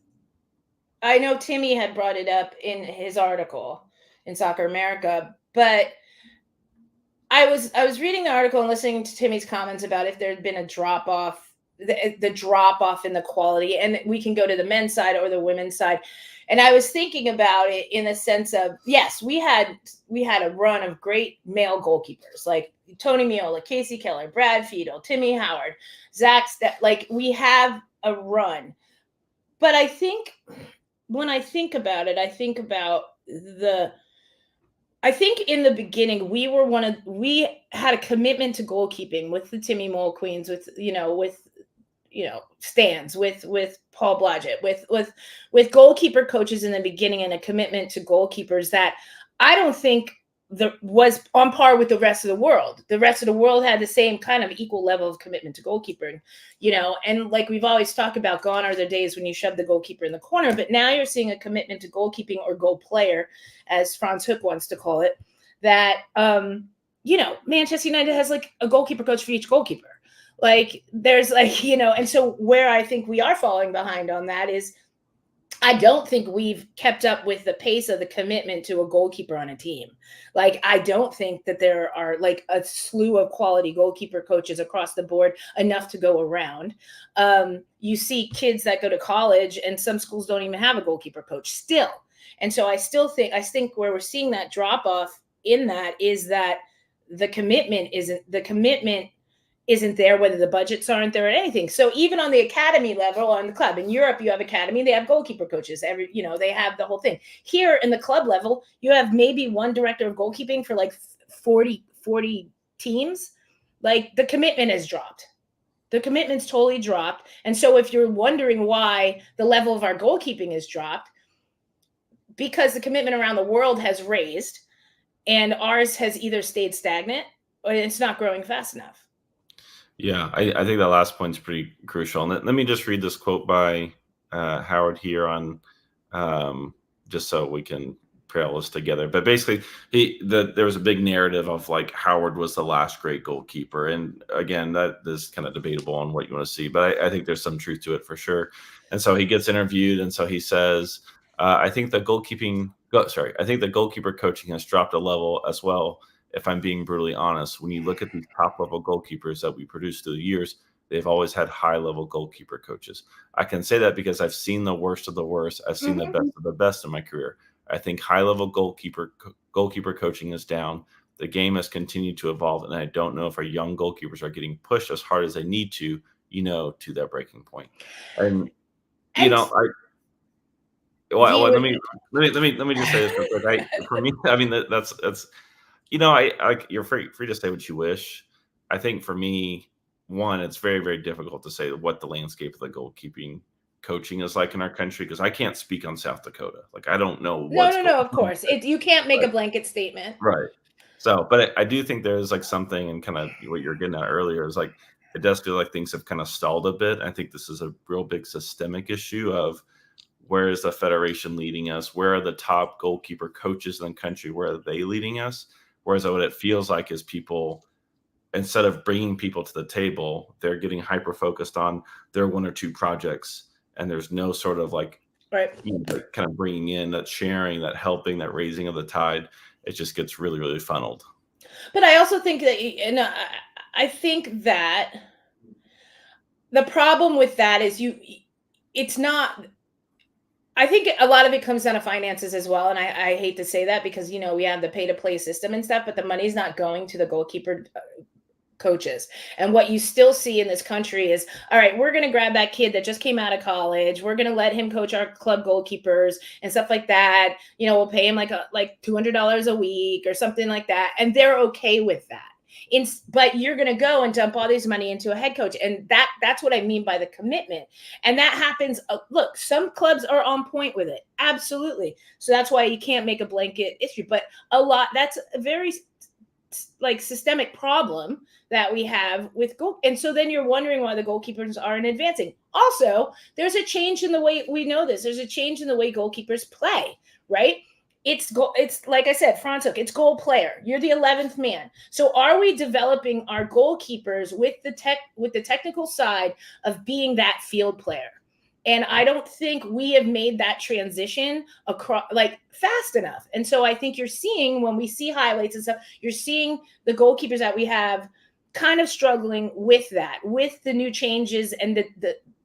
I know Timmy had brought it up in his article in Soccer America, but I was reading the article and listening to Timmy's comments about if there had been a drop off, the drop off in the quality, and we can go to the men's side or the women's side. And I was thinking about it in the sense of, yes, we had a run of great male goalkeepers like Tony Meola, Casey Keller, Brad Fiedel, Timmy Howard, Zach. Like we have a run, but I think when I think about it, I think about I think in the beginning we had a commitment to goalkeeping with the Timmy Mole Queens, with Stans, with Paul Blodgett, with goalkeeper coaches in the beginning, and a commitment to goalkeepers that I don't think was on par with the rest of the world. The rest of the world had the same kind of equal level of commitment to goalkeeping, and like we've always talked about, gone are the days when you shove the goalkeeper in the corner, but now you're seeing a commitment to goalkeeping, or goal player, as Franz Hook wants to call it, that Manchester United has like a goalkeeper coach for each goalkeeper. Like there's and so where I think we are falling behind on that is I don't think we've kept up with the pace of the commitment to a goalkeeper on a team. Like, I don't think that there are like a slew of quality goalkeeper coaches across the board, enough to go around. You see kids that go to college, and some schools don't even have a goalkeeper coach still. And so I think where we're seeing that drop off in that is that the commitment isn't there, whether the budgets aren't there or anything. So even on the academy level, on the club in Europe, you have academy, they have goalkeeper coaches, they have the whole thing. Here in the club level, you have maybe one director of goalkeeping for like 40 teams. Like, the commitment has dropped. The commitment's totally dropped. And so if you're wondering why the level of our goalkeeping has dropped, because the commitment around the world has raised, and ours has either stayed stagnant or it's not growing fast enough. Yeah, I think that last point's pretty crucial. And let me just read this quote by Howard here on, just so we can put all this together. But basically, there was a big narrative of like Howard was the last great goalkeeper, and again, that is kind of debatable on what you want to see. But I think there's some truth to it for sure. And so he gets interviewed, and so he says, I think the goalkeeper coaching has dropped a level as well. If I'm being brutally honest, when you look at these top level goalkeepers that we produced through the years, they've always had high level goalkeeper coaches. I can say that because I've seen the worst of the worst. I've seen the best of the best in my career. I think high level goalkeeper coaching is down. The game has continued to evolve, and I don't know if our young goalkeepers are getting pushed as hard as they need to their breaking point. And let me just say this real quick. For me, I mean that's. You're free to say what you wish. I think for me, one, it's very, very difficult to say what the landscape of the goalkeeping coaching is like in our country, because I can't speak on South Dakota. Like, I don't know what's No, of course. You can't make a blanket statement. Right. So, but I do think there's like something, and kind of what you're getting at earlier is like, it does feel like things have kind of stalled a bit. I think this is a real big systemic issue of, where is the federation leading us? Where are the top goalkeeper coaches in the country? Where are they leading us? Whereas what it feels like is people, instead of bringing people to the table, they're getting hyper focused on their one or two projects, and there's no sort of like, kind of bringing in that sharing, that helping, that raising of the tide. It just gets really, really funneled. But I also think that, I think that the problem with that is it's not. I think a lot of it comes down to finances as well. And I hate to say that, because, we have the pay to play system and stuff, but the money's not going to the goalkeeper coaches. And what you still see in this country is, all right, we're going to grab that kid that just came out of college. We're going to let him coach our club goalkeepers and stuff like that. We'll pay him like $200 a week or something like that. And they're okay with that. But you're going to go and dump all this money into a head coach. And that's what I mean by the commitment. And that happens. Look, some clubs are on point with it. Absolutely. So that's why you can't make a blanket issue. But that's a very systemic problem that we have with goal. And so then you're wondering why the goalkeepers aren't advancing. Also, there's a change in the way we know this. There's a change in the way goalkeepers play, right? It's like I said, Franz Hook, it's goal player. You're the 11th man. So are we developing our goalkeepers with the technical side of being that field player? And I don't think we have made that transition across fast enough. And so I think you're seeing, when we see highlights and stuff, you're seeing the goalkeepers that we have kind of struggling with that, with the new changes and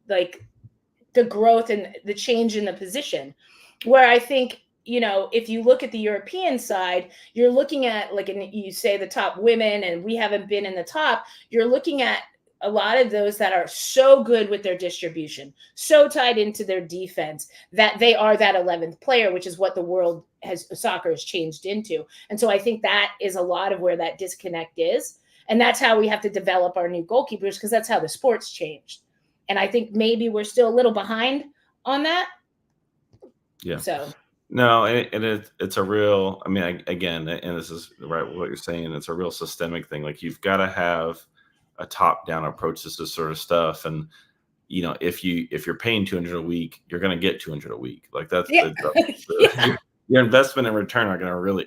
the growth and the change in the position, where I think, if you look at the European side, you're looking at and you say the top women, and we haven't been in the top, you're looking at a lot of those that are so good with their distribution, so tied into their defense that they are that 11th player, which is what the world soccer has changed into. And so I think that is a lot of where that disconnect is. And that's how we have to develop our new goalkeepers, because that's how the sport's changed. And I think maybe we're still a little behind on that. Yeah. So no, and it's a real, I mean, again, and this is right what you're saying, it's a real systemic thing. Like, you've got to have a top-down approach to this sort of stuff. And, you know, if you're paying 200 a week, you're going to get 200 a week. Like, that's yeah. your investment and return are going to really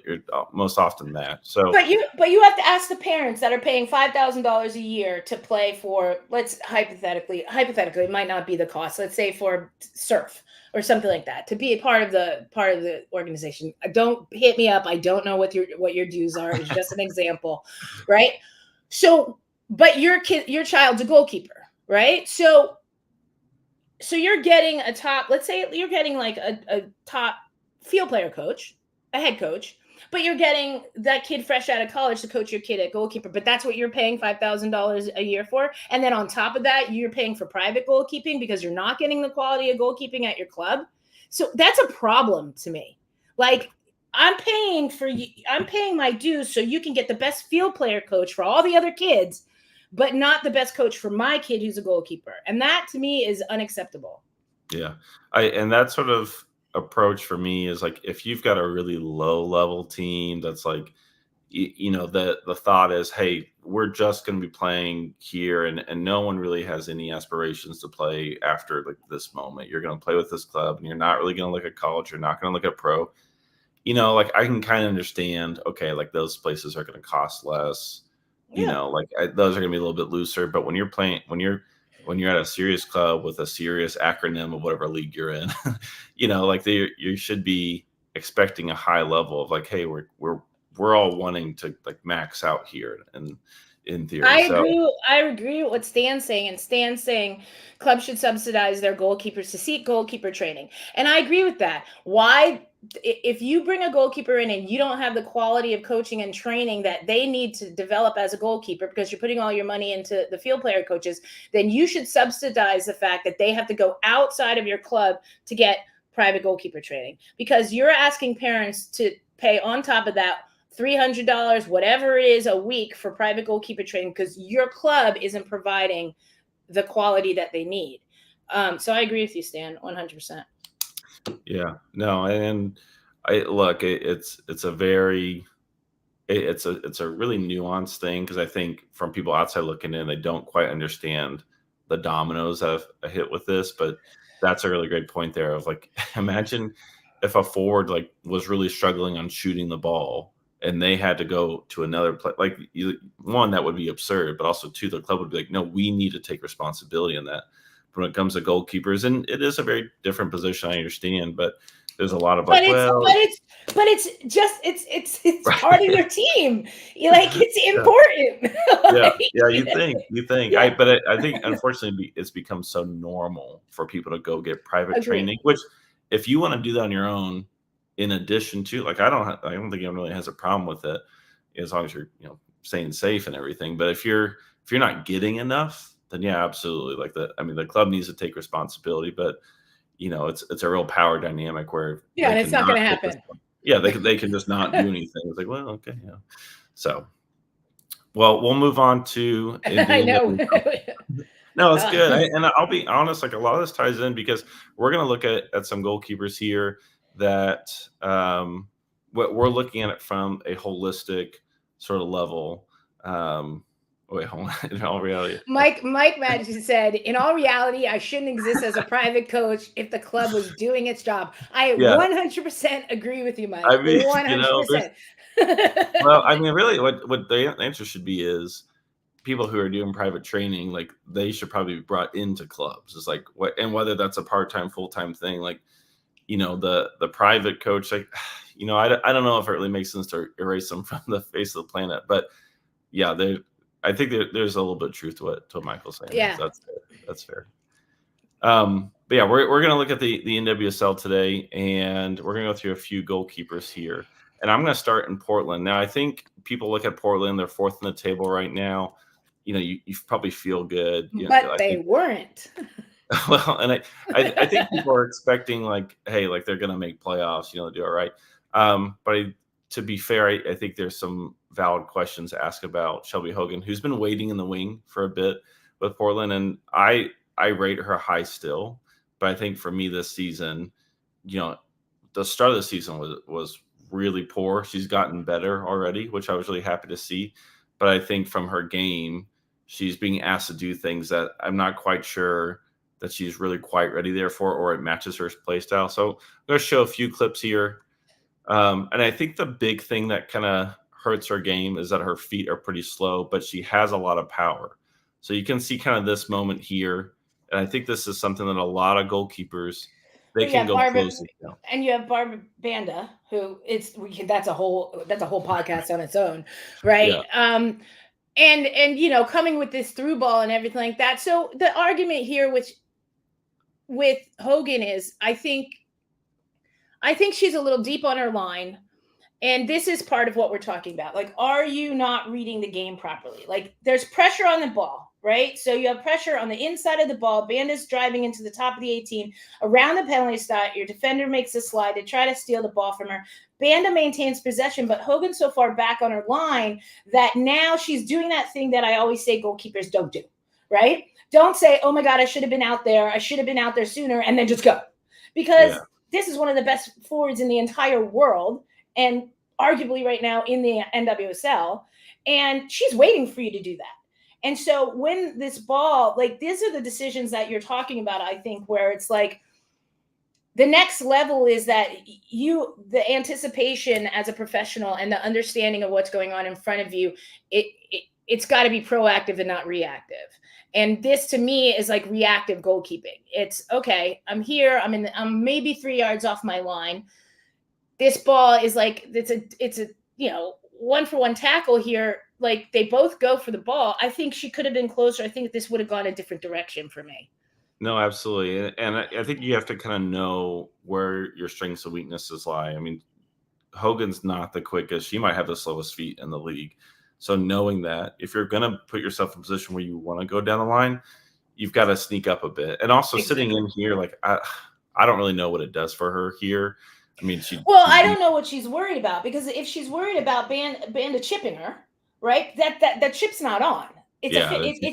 most often that. So, but you have to ask the parents that are paying $5,000 a year to play for, let's hypothetically, it might not be the cost. Let's say for surf or something like that, to be a part of the organization. Don't hit me up. I don't know what your dues are. It's just an example, right? So, but your child's a goalkeeper, right? So you're getting a top. Let's say you're getting like a top field player coach, a head coach, but you're getting that kid fresh out of college to coach your kid at goalkeeper. But that's what you're paying $5,000 a year for. And then on top of that, you're paying for private goalkeeping because you're not getting the quality of goalkeeping at your club. So that's a problem to me. Like, I'm paying my dues so you can get the best field player coach for all the other kids, but not the best coach for my kid who's a goalkeeper. And that to me is unacceptable. Yeah. And that sort of approach for me is like, if you've got a really low level team that's like, you know, the thought is, hey, we're just going to be playing here, and no one really has any aspirations to play after like this moment. You're going to play with this club, and you're not really going to look at college. You're not going to look at pro. You know, like, I can kind of understand, okay, like, those places are going to cost less. You know, like, those are going to be a little bit looser. But when you're playing, when you're at a serious club with a serious acronym of whatever league you're in, you know, like, you should be expecting a high level of like, hey, we're all wanting to like max out here, and in theory. I agree with what Stan's saying, and Stan's saying clubs should subsidize their goalkeepers to seek goalkeeper training. And I agree with that. Why? If you bring a goalkeeper in and you don't have the quality of coaching and training that they need to develop as a goalkeeper, because you're putting all your money into the field player coaches, then you should subsidize the fact that they have to go outside of your club to get private goalkeeper training, because you're asking parents to pay on top of that $300, whatever it is, a week for private goalkeeper training, because your club isn't providing the quality that they need. So I agree with you, Stan, 100%. Yeah, no, and I look, it's a really nuanced thing, because I think from people outside looking in, they don't quite understand the dominoes that have hit with this. But that's a really great point there of like, imagine if a forward like was really struggling on shooting the ball, and they had to go to another play. Like, one, that would be absurd, but also two, the club would be like, no, we need to take responsibility in that. But when it comes to goalkeepers, and it is a very different position, I understand, but there's a lot of like, it's right. Part of your team. It's important. Yeah, you think. Yeah. I think unfortunately it's become so normal for people to go get private training, which if you want to do that on your own, in addition to, like, I don't think anyone really has a problem with it, as long as you're, you know, staying safe and everything. But if you're not getting enough, then yeah, absolutely. Like, the club needs to take responsibility, but you know, it's a real power dynamic where and it's not going to happen. They can just not do anything. It's like, well, okay, yeah. So, well, we'll move on to. I know. No, it's good. And I'll be honest, like, a lot of this ties in because we're going to look at some goalkeepers here that we're looking at it from a holistic sort of level. Wait, hold on. In all reality, Mike Madison said, in all reality, I shouldn't exist as a private coach if the club was doing its job. I 100% agree with you, Mike. I mean, 100%. You know, well, I mean, really, what the answer should be is people who are doing private training, like, they should probably be brought into clubs. It's like, and whether that's a part-time, full-time thing, like, you know, the private coach, like, you know, I don't know if it really makes sense to erase them from the face of the planet, but yeah, I think there's a little bit of truth to what Michael's saying. Yeah, so that's fair. But yeah, we're gonna look at the NWSL today, and we're gonna go through a few goalkeepers here, and I'm gonna start in Portland. Now, I think people look at Portland; they're fourth in the table right now. you probably feel good. But I they think, weren't. well, and I think people are expecting like, hey, like they're gonna make playoffs, do all right. To be fair, I think there's some valid questions to ask about Shelby Hogan, who's been waiting in the wing for a bit with Portland, and I rate her high still. But I think for me this season, the start of the season was really poor. She's gotten better already, which I was really happy to see. But I think from her game, she's being asked to do things that I'm not quite sure that she's really quite ready there for, or it matches her play style. So I'm going to show a few clips here. And I think the big thing that kind of hurts her game is that her feet are pretty slow, but she has a lot of power. So you can see kind of this moment here. And I think this is something that a lot of goalkeepers, they can go close it down. And you have Barbara Banda, who that's a whole podcast on its own, right? Yeah. And coming with this through ball and everything like that. So the argument here with Hogan is, I think she's a little deep on her line. And this is part of what we're talking about. Like, are you not reading the game properly? Like, there's pressure on the ball, right? So you have pressure on the inside of the ball. Banda's driving into the top of the 18 around the penalty spot. Your defender makes a slide to try to steal the ball from her. Banda maintains possession, but Hogan's so far back on her line that now she's doing that thing that I always say goalkeepers don't do, right? Don't say, oh my God, I should have been out there. I should have been out there sooner, and then just go. Because this is one of the best forwards in the entire world, and arguably right now in the NWSL, and she's waiting for you to do that. And so when this ball, like, these are the decisions that you're talking about, I think, where it's like the next level is that the anticipation as a professional and the understanding of what's going on in front of you, it's got to be proactive and not reactive. And this to me is like reactive goalkeeping. It's okay, I'm here, I'm maybe 3 yards off my line. This ball is like, it's a 1-for-1 tackle here. Like, they both go for the ball. I think she could have been closer. I think this would have gone a different direction for me. No, absolutely. And I think you have to kind of know where your strengths and weaknesses lie. I mean, Hogan's not the quickest. She might have the slowest feet in the league. So knowing that, if you're going to put yourself in a position where you want to go down the line, you've got to sneak up a bit. And also sitting in here, like, I don't really know what it does for her here. I mean, I don't know what she's worried about, because if she's worried about Banda chipping her, right, that chip's not on. It's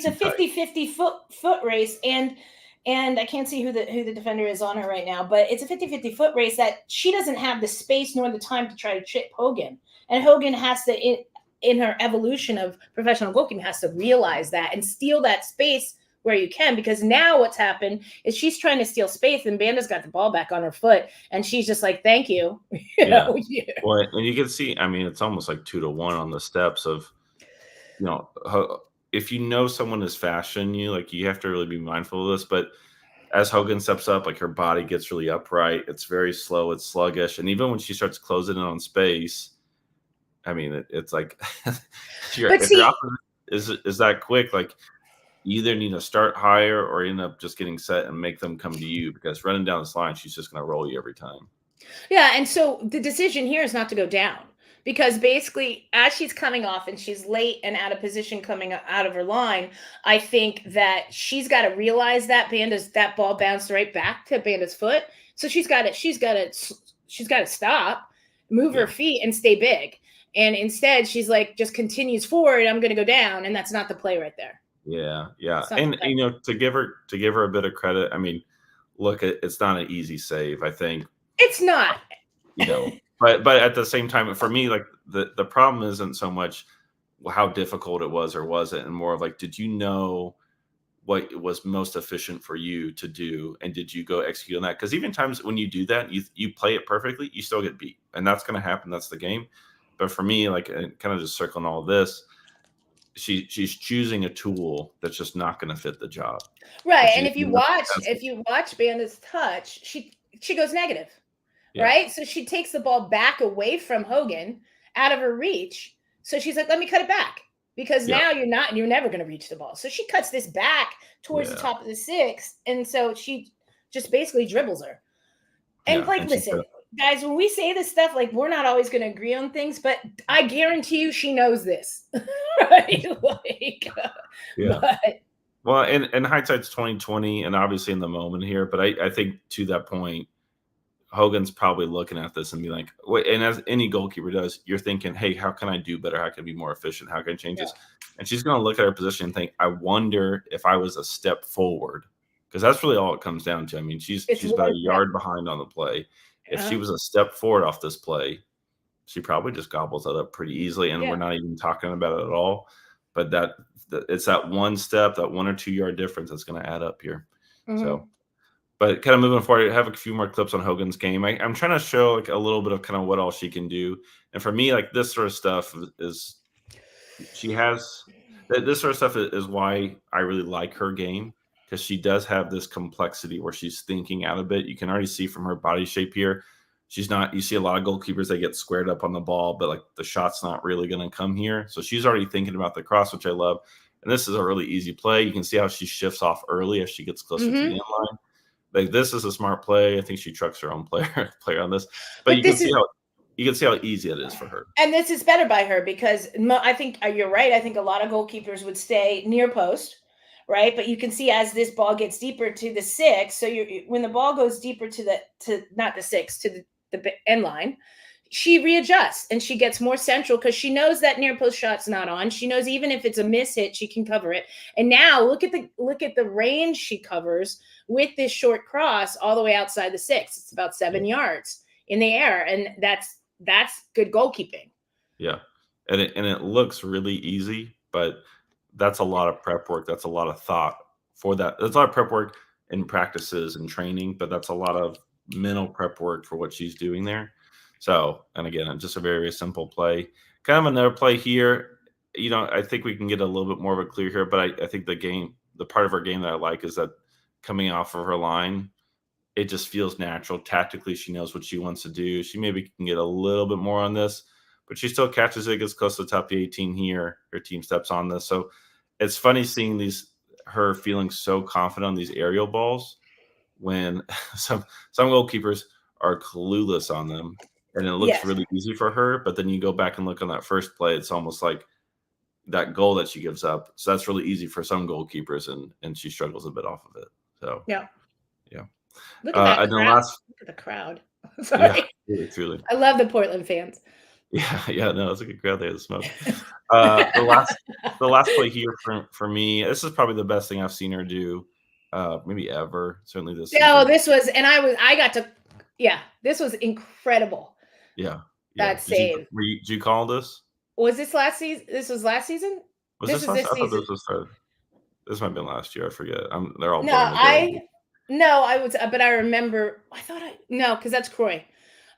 a 50-50 foot race, and I can't see who the defender is on her right now, but it's a 50-50 foot race that she doesn't have the space nor the time to try to chip Hogan. And Hogan has to, in her evolution of professional goalkeeping, has to realize that and steal that space where you can, because now what's happened is she's trying to steal space, and Banda's got the ball back on her foot, and she's just like, thank you. Well, and you can see, I mean, it's almost like 2-1 on the steps of, if someone is faster than you, like, you have to really be mindful of this. But as Hogan steps up, like, her body gets really upright. It's very slow. It's sluggish. And even when she starts closing in on space, I mean, it's like, if your opposite is that quick, like, you either need to start higher or end up just getting set and make them come to you, because running down this line, she's just going to roll you every time. Yeah, and so the decision here is not to go down, because basically as she's coming off and she's late and out of position coming out of her line, I think that she's got to realize that that ball bounced right back to Banda's foot. So she's got to stop, move her feet, and stay big. And instead she's like, just continues forward, I'm going to go down, and that's not the play right there. Yeah. And to give her a bit of credit, I mean, look, it's not an easy save. I think it's not. But at the same time, for me, like, the problem isn't so much how difficult it was or wasn't, and more of like, did you know what was most efficient for you to do, and did you go execute on that? Because even times when you do that, you play it perfectly, you still get beat, and that's going to happen. That's the game. But for me, like, kind of just circling all this, she's choosing a tool that's just not going to fit the job. Right. And if you watch Banda's touch, she goes negative. Yeah. Right. So she takes the ball back away from Hogan, out of her reach. So she's like, let me cut it back, because now you're never going to reach the ball. So she cuts this back towards the top of the 6. And so she just basically dribbles her. And listen, guys, when we say this stuff, like we're not always going to agree on things, but I guarantee you she knows this. Right? Like, Yeah. but Well, and hindsight's 2020, and obviously in the moment here, but I think to that point, Hogan's probably looking at this and be like, wait, and as any goalkeeper does, you're thinking, hey, how can I do better? How can I be more efficient? How can I change this? And she's going to look at her position and think, I wonder if I was a step forward, because that's really all it comes down to. I mean, she's about a yard behind on the play. If she was a step forward off this play, she probably just gobbles that up pretty easily, and we're not even talking about it at all. But it's that one step, that 1 or 2 yard difference that's going to add up here. So. But kind of moving forward, I have a few more clips on Hogan's game. I'm trying to show like a little bit of kind of what all she can do. And for me, like this sort of stuff is this sort of stuff is why I really like her game, because she does have this complexity where she's thinking out a bit. You can already see from her body shape here. She's not, you see a lot of goalkeepers, they get squared up on the ball, but like the shot's not really going to come here. So she's already thinking about the cross, which I love. And this is a really easy play. You can see how she shifts off early as she gets closer to the end line. Like this is a smart play. I think she trucks her own player on this, but you can see how easy it is for her. And this is better by her because I think you're right. I think a lot of goalkeepers would stay near post, right? But you can see as this ball gets deeper to the 6, so when the ball goes deeper to not the 6 to the end line, she readjusts and she gets more central because she knows that near post shot's not on. She knows even if it's a miss hit, she can cover it. And now look at the range she covers with this short cross all the way outside the 6. It's about 7 yards in the air, and that's good goalkeeping. Yeah, and it looks really easy, but that's a lot of prep work. That's a lot of thought for that. That's a lot of prep work in practices and training, but that's a lot of mental prep work for what she's doing there. So, and again, just a very, very simple play. Kind of another play here. I think we can get a little bit more of a clear here, but I think the part of her game that I like is that coming off of her line, it just feels natural. Tactically, she knows what she wants to do. She maybe can get a little bit more on this, but she still catches it, gets close to the top of the 18 here. Her team steps on this. So it's funny seeing her feeling so confident on these aerial balls when some goalkeepers are clueless on them. And it looks really easy for her, but then you go back and look on that first play, it's almost like that goal that she gives up. So that's really easy for some goalkeepers, and she struggles a bit off of it. So yeah. Look at that crowd. Look at the crowd. Sorry. Yeah, truly. I love the Portland fans. Yeah, no, it's a good crowd there. The smoke. The last play here for me, this is probably the best thing I've seen her do, maybe ever. Certainly this. No, this was, and I got to. Yeah, this was incredible. Yeah. That save. Did you call this? Was this last season? This was last season? This last season? I thought this was third. This might have been last year. I forget. They're all No, I would, but I remember. Because that's Croy.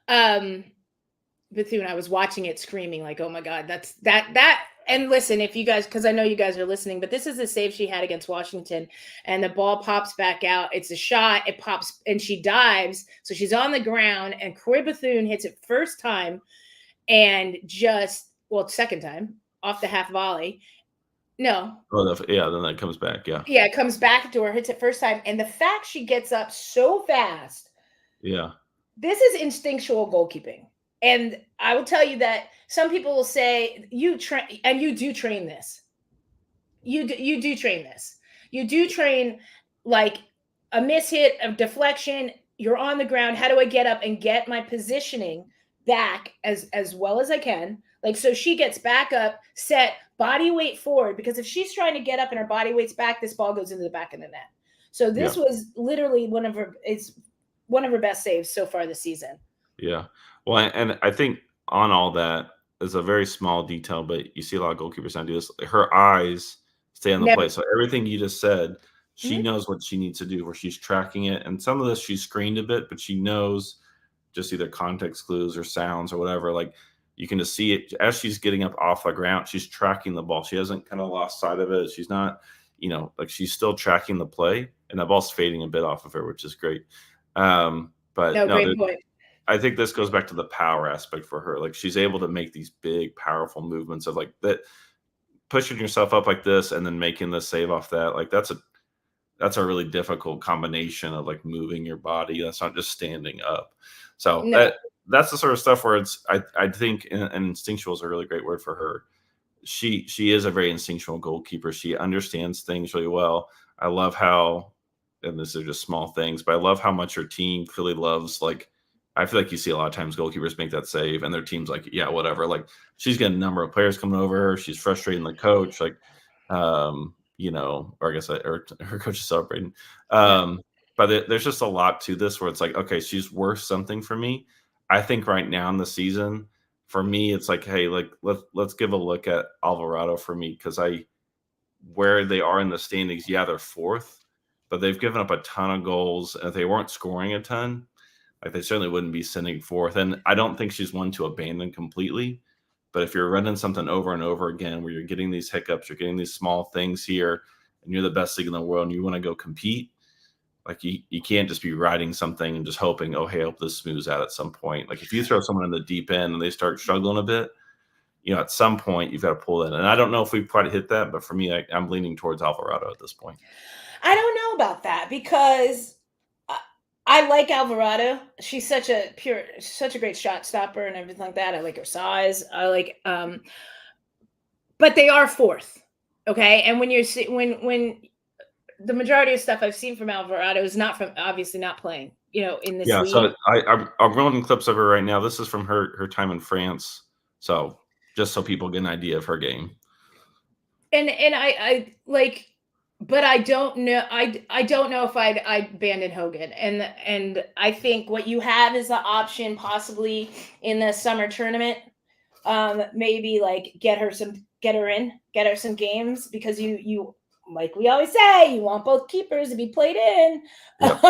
Bethune, I was watching it, screaming like, "Oh my God, that's that!" And listen, if you guys, because I know you guys are listening, but this is a save she had against Washington, and the ball pops back out. It's a shot. It pops, and she dives, so she's on the ground, and Croy Bethune hits it first time, and second time off the half volley. No. Oh, yeah, then that comes back. Yeah. Yeah, it comes back to her, hits it first time, and the fact she gets up so fast. Yeah. This is instinctual goalkeeping. And I will tell you that some people will say you train, and you do train this. You do train this. You do train like a miss hit, a deflection. You're on the ground. How do I get up and get my positioning back as well as I can? Like, so she gets back up, set, body weight forward, because if she's trying to get up and her body weight's back, this ball goes into the back of the net. So this was literally one of her best saves so far this season. Yeah. Well, and I think on all that is a very small detail, but you see a lot of goalkeepers not do this. Her eyes stay on the play. So everything you just said, she knows what she needs to do, where she's tracking it. And some of this she's screened a bit, but she knows just either context clues or sounds or whatever. Like you can just see it as she's getting up off the ground. She's tracking the ball. She hasn't kind of lost sight of it. She's not, like she's still tracking the play, and the ball's fading a bit off of her, which is great. Great point. I think this goes back to the power aspect for her. Like she's able to make these big, powerful movements of like that, pushing yourself up like this and then making the save off that. Like that's a really difficult combination of like moving your body. That's not just standing up. So No. that's the sort of stuff where I think and instinctual is a really great word for her. She is a very instinctual goalkeeper. She understands things really well. I love how, and these are just small things, but I love how much her team really loves, like, I feel like you see a lot of times goalkeepers make that save and their team's like, yeah, whatever. Like, she's getting a number of players coming over her. She's frustrating the coach. Like, or I guess or her coach is celebrating. But there's just a lot to this where it's like, okay, she's worth something for me. I think right now in the season, for me, it's like, hey, like let's give a look at Alvarado for me, because where they are in the standings, yeah, they're fourth, but they've given up a ton of goals. And if they weren't scoring a ton, like, they certainly wouldn't be sitting fourth. And I don't think she's one to abandon completely. But if you're running something over and over again, where you're getting these hiccups, you're getting these small things here, and you're the best league in the world, and you want to go compete, like, you can't just be riding something and just hoping, oh, hey, I hope this smooths out at some point. Like, if you throw someone in the deep end and they start struggling a bit, at some point you've got to pull in. And I don't know if we've quite hit that, but for me, I'm leaning towards Alvarado at this point. I don't know about that, because I like Alvarado. She's such a great shot stopper and everything like that. I like her size. I like, but they are fourth. Okay. And when when the majority of stuff I've seen from Alvarado is obviously not playing, in this league. So I'm rolling clips of her right now. This is from her time in France. So just so people get an idea of her game. And I like, but I don't know. I don't know if I'd abandon Hogan. And I think what you have is the option possibly in the summer tournament. Maybe like get her some games, because you like we always say, you want both keepers to be played in. Yep.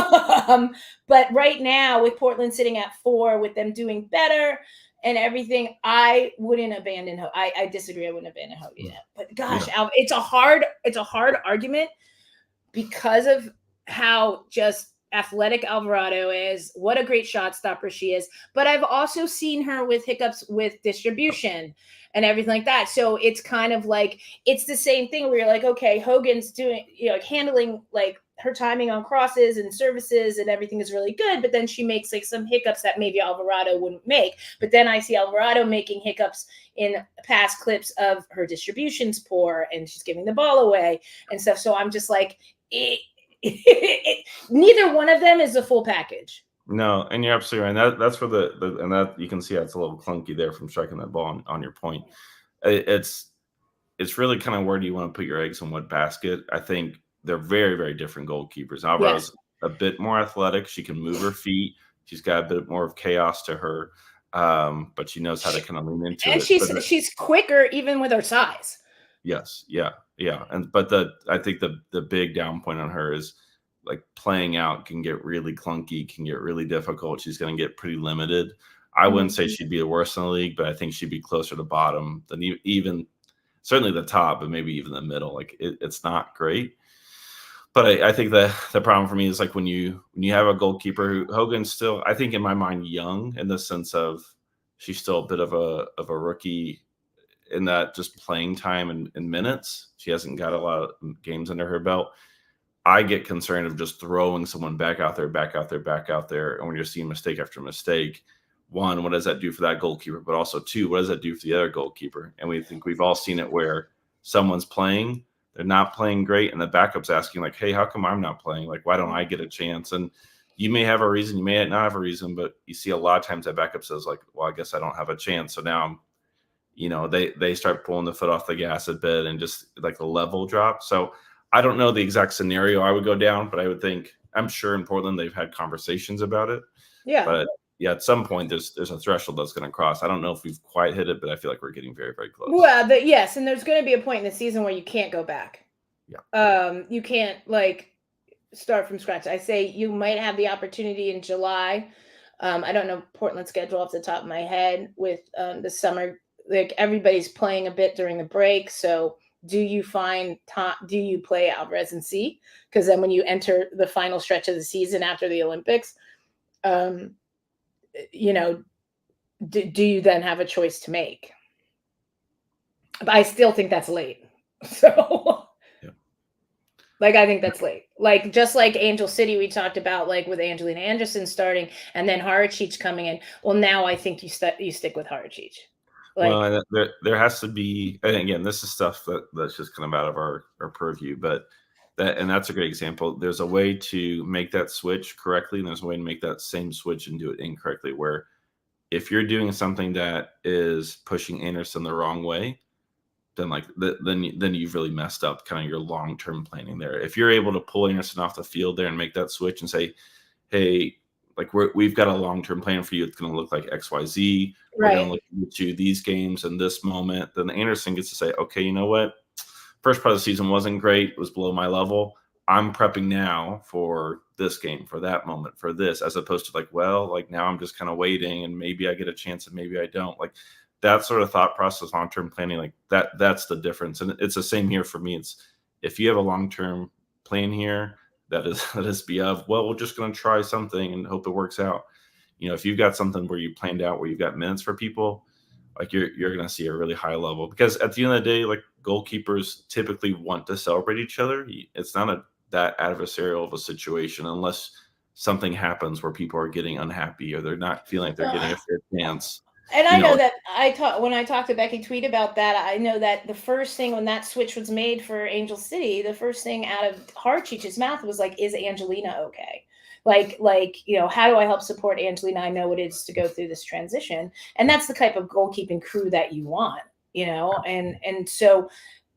But right now, with Portland sitting at 4, with them doing better and everything, I wouldn't abandon Hogan. I disagree. I wouldn't abandon Hogan yet. But gosh, yeah. It's a hard argument, because of how just athletic Alvarado is, what a great shot stopper she is. But I've also seen her with hiccups with distribution and everything like that. So it's kind of like, it's the same thing where you're like, okay, Hogan's doing, like, handling, like, her timing on crosses and services and everything is really good, but then she makes like some hiccups that maybe Alvarado wouldn't make. But then I see Alvarado making hiccups in past clips of her distribution's poor and she's giving the ball away and stuff. So I'm just like, neither one of them is a full package. No, and you're absolutely right. That's for the and that you can see that's a little clunky there from striking that ball on your point. It's really kind of, where do you want to put your eggs in what basket? I think they're very, very different goalkeepers. Alvarado's a bit more athletic. She can move her feet. She's got a bit more of chaos to her, but she knows how to kind of lean into it. And she's quicker even with her size. Yes, yeah. But I think the big down point on her is, like, playing out can get really clunky, can get really difficult. She's going to get pretty limited. I wouldn't say she'd be the worst in the league, but I think she'd be closer to bottom than even certainly the top, but maybe even the middle. Like, it's not great. But I think the problem for me is, like, when you have a goalkeeper who, Hogan's still, I think in my mind, young, in the sense of she's still a bit of a rookie in that just playing time and minutes. She hasn't got a lot of games under her belt. I get concerned of just throwing someone back out there. And when you're seeing mistake after mistake, one, what does that do for that goalkeeper? But also, two, what does that do for the other goalkeeper? And we've all seen it where someone's playing, they're not playing great, and the backup's asking, like, hey, how come I'm not playing? Like, why don't I get a chance? And you may have a reason, you may not have a reason, but you see a lot of times that backup says, like, well, I guess I don't have a chance. So now they start pulling the foot off the gas a bit, and just like the level drop. So I don't know the exact scenario I would go down, but I'm sure in Portland they've had conversations about it. Yeah. But yeah, at some point there's a threshold that's going to cross. I don't know if we've quite hit it, but I feel like we're getting very, very close. Well, yes, and there's going to be a point in the season where you can't go back. Yeah. You can't, like, start from scratch. I say you might have the opportunity in July. I don't know Portland's schedule off the top of my head with the summer. Like, everybody's playing a bit during the break, so do you play Alvarez and C? Because then when you enter the final stretch of the season after the Olympics, do you then have a choice to make? But I still think that's late. So, Like, I think that's late. Like, just like Angel City, we talked about, like with Angelina Anderson starting and then Haracic coming in. Well, now I think you stick with Haracic. Like, well, and there has to be, and again, this is stuff that's just kind of out of our purview, but that's a great example. There's a way to make that switch correctly, and there's a way to make that same switch and do it incorrectly. Where if you're doing something that is pushing Anderson the wrong way, then then you've really messed up kind of your long-term planning there. If you're able to pull Anderson off the field there and make that switch and say, hey, like we've got a long-term plan for you. It's going to look like XYZ. We're going to look into these games in this moment. Then Anderson gets to say, okay, you know what? First part of the season wasn't great. It was below my level. I'm prepping now for this game, for that moment, for this, as opposed to now I'm just kind of waiting and maybe I get a chance and maybe I don't. Like that sort of thought process, long-term planning, like that's the difference. And it's the same here for me. It's if you have a long-term plan here, that is we're just going to try something and hope it works out. If you've got something where you planned out, where you've got minutes for people, like you're going to see a really high level, because at the end of the day, like goalkeepers typically want to celebrate each other. It's not that adversarial of a situation unless something happens where people are getting unhappy or they're not feeling like they're getting a fair chance. And I know that when I talked to Becky Tweed about that, I know that the first thing when that switch was made for Angel City, the first thing out of Harchic's mouth was like, is Angelina okay? Like, how do I help support Angelina? I know what it is to go through this transition. And that's the type of goalkeeping crew that you want, and so,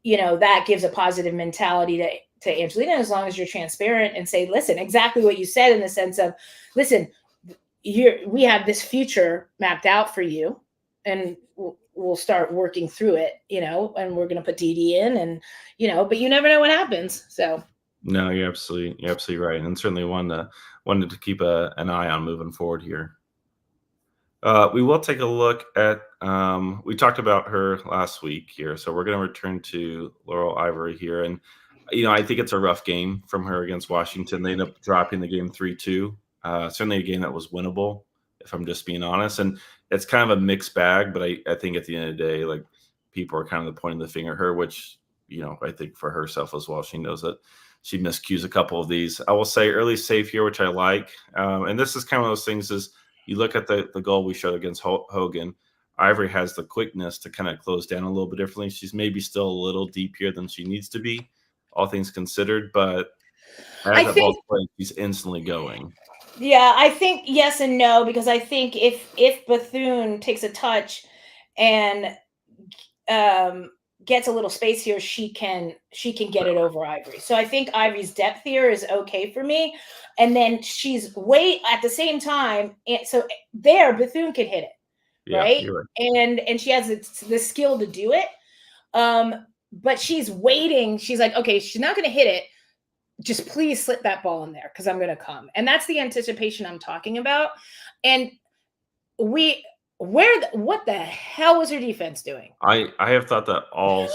that gives a positive mentality to Angelina, as long as you're transparent and say, listen, exactly what you said, in the sense of, listen, we have this future mapped out for you, and we'll start working through it, and we're going to put DD in, and, but you never know what happens. So. No, you're absolutely right. And certainly wanted to keep an eye on moving forward here. We will take a look at, we talked about her last week here, so we're going to return to Laurel Ivory here. And, I think it's a rough game from her against Washington. They end up dropping the game 3-2. Certainly a game that was winnable, if I'm just being honest. And it's kind of a mixed bag, but I think at the end of the day, like, people are kind of pointing the finger at her, which, I think for herself as well, she knows that she miscues a couple of these. I will say early save here, which I like. And this is kind of those things is you look at the goal we showed against Hogan. Ivory has the quickness to kind of close down a little bit differently. She's maybe still a little deep here than she needs to be, all things considered. But as that ball's playing, she's instantly going. Yeah, I think yes and no, because I think if Bethune takes a touch and gets a little space here, she can get it over Ivory. So I think Ivory's depth here is okay for me. And then she's at the same time, and so there Bethune could hit it, right? And she has the skill to do it. But she's waiting. She's like, okay, she's not going to hit it. Just please slip that ball in there because I'm going to come. And that's the anticipation I'm talking about. And what the hell was her defense doing? I have thought that all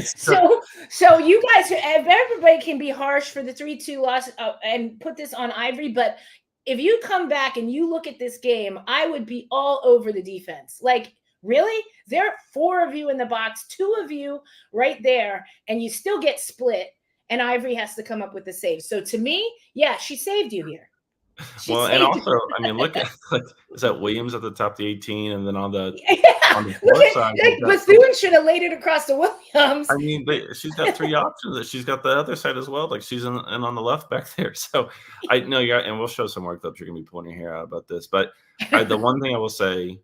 season. So you guys, everybody can be harsh for the 3-2 loss and put this on Ivory, but if you come back and you look at this game, I would be all over the defense. Like, really? There are 4 of you in the box, 2 of you right there, and you still get split, and Ivory has to come up with the save. So to me, yeah, she saved you here. And also, I mean, look at is that Williams at the top of the 18, and then on the fourth side, Bethune should have laid it across to Williams. I mean, she's got 3 options. She's got the other side as well. Like she's in on the left back there. So I know and we'll show some more clips. You're gonna be pulling your hair out about this. But the one thing I will say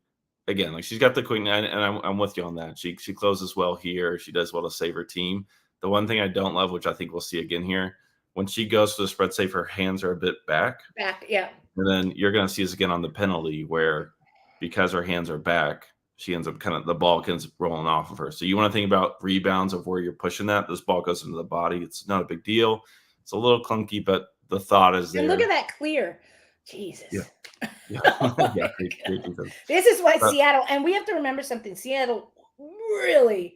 again, like she's got the quick, and I'm with you on that. She closes well here. She does well to save her team. The one thing I don't love, which I think we'll see again here, when she goes for the spread save, her hands are a bit back. Yeah. And then you're going to see us again on the penalty where, because her hands are back, she ends up the ball ends rolling off of her. So you want to think about rebounds of where you're pushing that. This ball goes into the body. It's not a big deal. It's a little clunky, but the thought is there. And look at that clear. Jesus. Yeah. This is why Seattle, and we have to remember something. Seattle really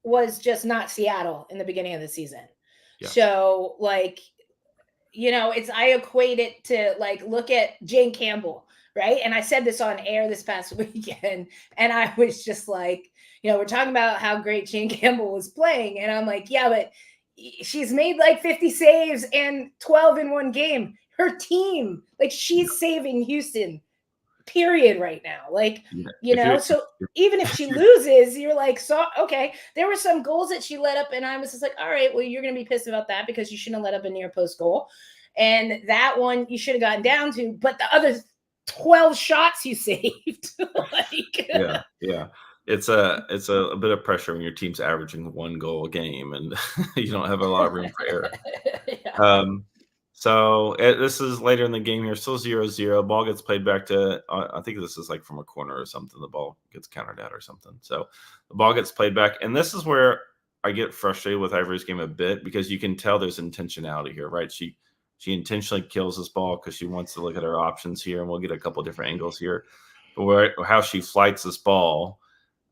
was just not Seattle in the beginning of the season. Yeah. So, like, I equate it to, like, look at Jane Campbell, right? And I said this on air this past weekend, and I was just like, we're talking about how great Jane Campbell was playing. And I'm like, yeah, but she's made like 50 saves and 12 in one game. Her team, like she's saving Houston, period, right now. Like, so even if she loses, you're like, so okay. There were some goals that she let up, and I was just like, all right, well, you're gonna be pissed about that because you shouldn't have let up a near post goal. And that one you should have gotten down to, but the other 12 shots you saved. Like, yeah. It's a bit of pressure when your team's averaging 1 goal a game and you don't have a lot of room for error. Yeah. So this is later in the game here, still 0-0. Ball gets played back to, I think this is like from a corner or something. The ball gets countered out or something. So the ball gets played back. And this is where I get frustrated with Ivory's game a bit because you can tell there's intentionality here, right? She intentionally kills this ball because she wants to look at her options here, and we'll get a couple different angles here. But how she flights this ball,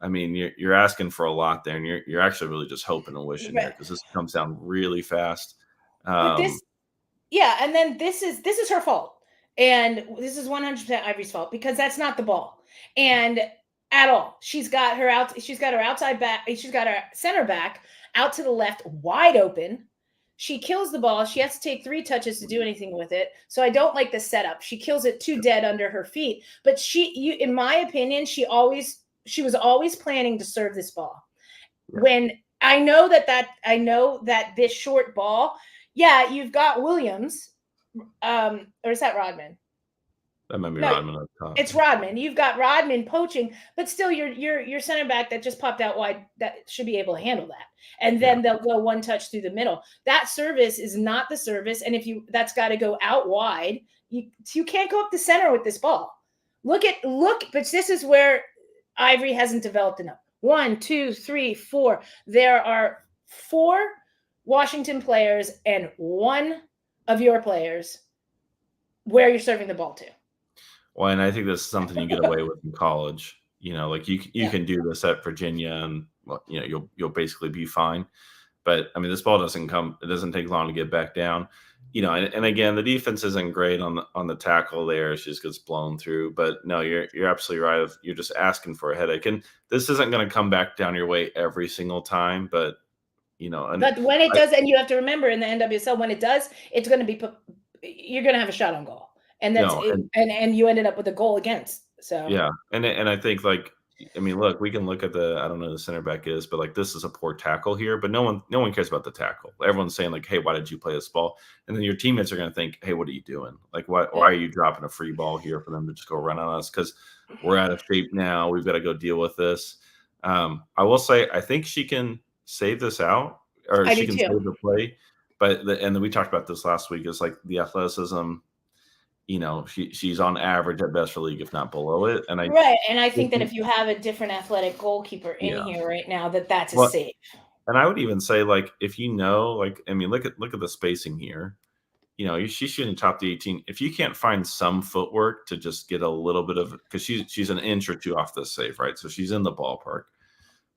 I mean, you're asking for a lot there, and you're actually really just hoping and wishing there because this comes down really fast. But and then this is her fault, and this is 100% Ivory's fault because that's not the ball, and at all. She's got her outside back. She's got her center back out to the left, wide open. She kills the ball. She has to take 3 touches to do anything with it. So I don't like the setup. She kills it too dead under her feet. But in my opinion, she was always planning to serve this ball. Yeah. When I know that this short ball, you've got Williams, or is that Rodman? That might be Rodman. It's Rodman. You've got Rodman poaching, but still your center back that just popped out wide that should be able to handle that. And then they'll go one touch through the middle. That service is not the service. And that's got to go out wide. You can't go up the center with this ball. Look, but this is where Ivory hasn't developed enough. 1, 2, 3, 4. There are 4 Washington players and 1 of your players where you're serving the ball to. Well, and I think that's something you get away with in college. Like you can do this at Virginia, and you'll basically be fine. But I mean, this ball doesn't come. It doesn't take long to get back down. And again, the defense isn't great on the tackle there. She just gets blown through. But no, you're absolutely right. You're just asking for a headache, and this isn't going to come back down your way every single time. But but when it does, and you have to remember in the NWSL, when it does, it's going to be you're going to have a shot on goal. And that's and you ended up with a goal against. So and I think look, we can look at I don't know who the center back is, but like this is a poor tackle here, but no one cares about the tackle. Everyone's saying like, hey, why did you play this ball? And then your teammates are going to think, hey, what are you doing? Like, why are you dropping a free ball here for them to just go run on us? Because we're out of shape now. We've got to go deal with this. I will say, I think she can save this out, or she can save the play. But and then we talked about this last week. It's like the athleticism. She's on average at best for league, if not below it. And I think that if you have a different athletic goalkeeper in here right now, that's a save. And I would even say, like, if look at the spacing here. She's shooting top the 18. If you can't find some footwork to just get a little bit of, because she's an inch or two off this save, right? So she's in the ballpark.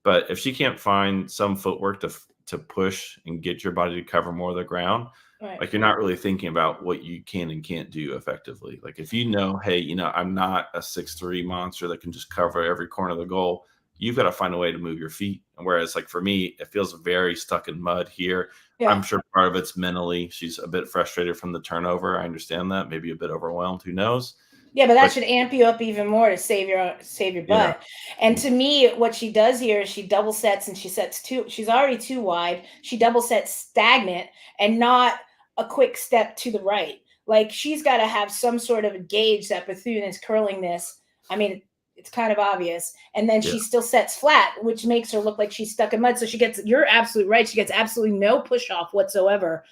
But if she can't find some footwork to push and get your body to cover more of the ground. Right. Like, you're not really thinking about what you can and can't do effectively. Like, if hey, I'm not a 6'3" monster that can just cover every corner of the goal, you've got to find a way to move your feet. And whereas, like, for me, it feels very stuck in mud here. Yeah. I'm sure part of it's mentally. She's a bit frustrated from the turnover. I understand that. Maybe a bit overwhelmed. Who knows? Yeah, but that should amp you up even more to save your butt. Yeah. And to me, what she does here is she double sets, and she sets 2. She's already 2 wide. She double sets stagnant and not a quick step to the right. Like, she's got to have some sort of a gauge that Bethune is curling this. I mean, it's kind of obvious. And then she still sets flat, which makes her look like she's stuck in mud. So you're absolutely right. She gets absolutely no push off whatsoever.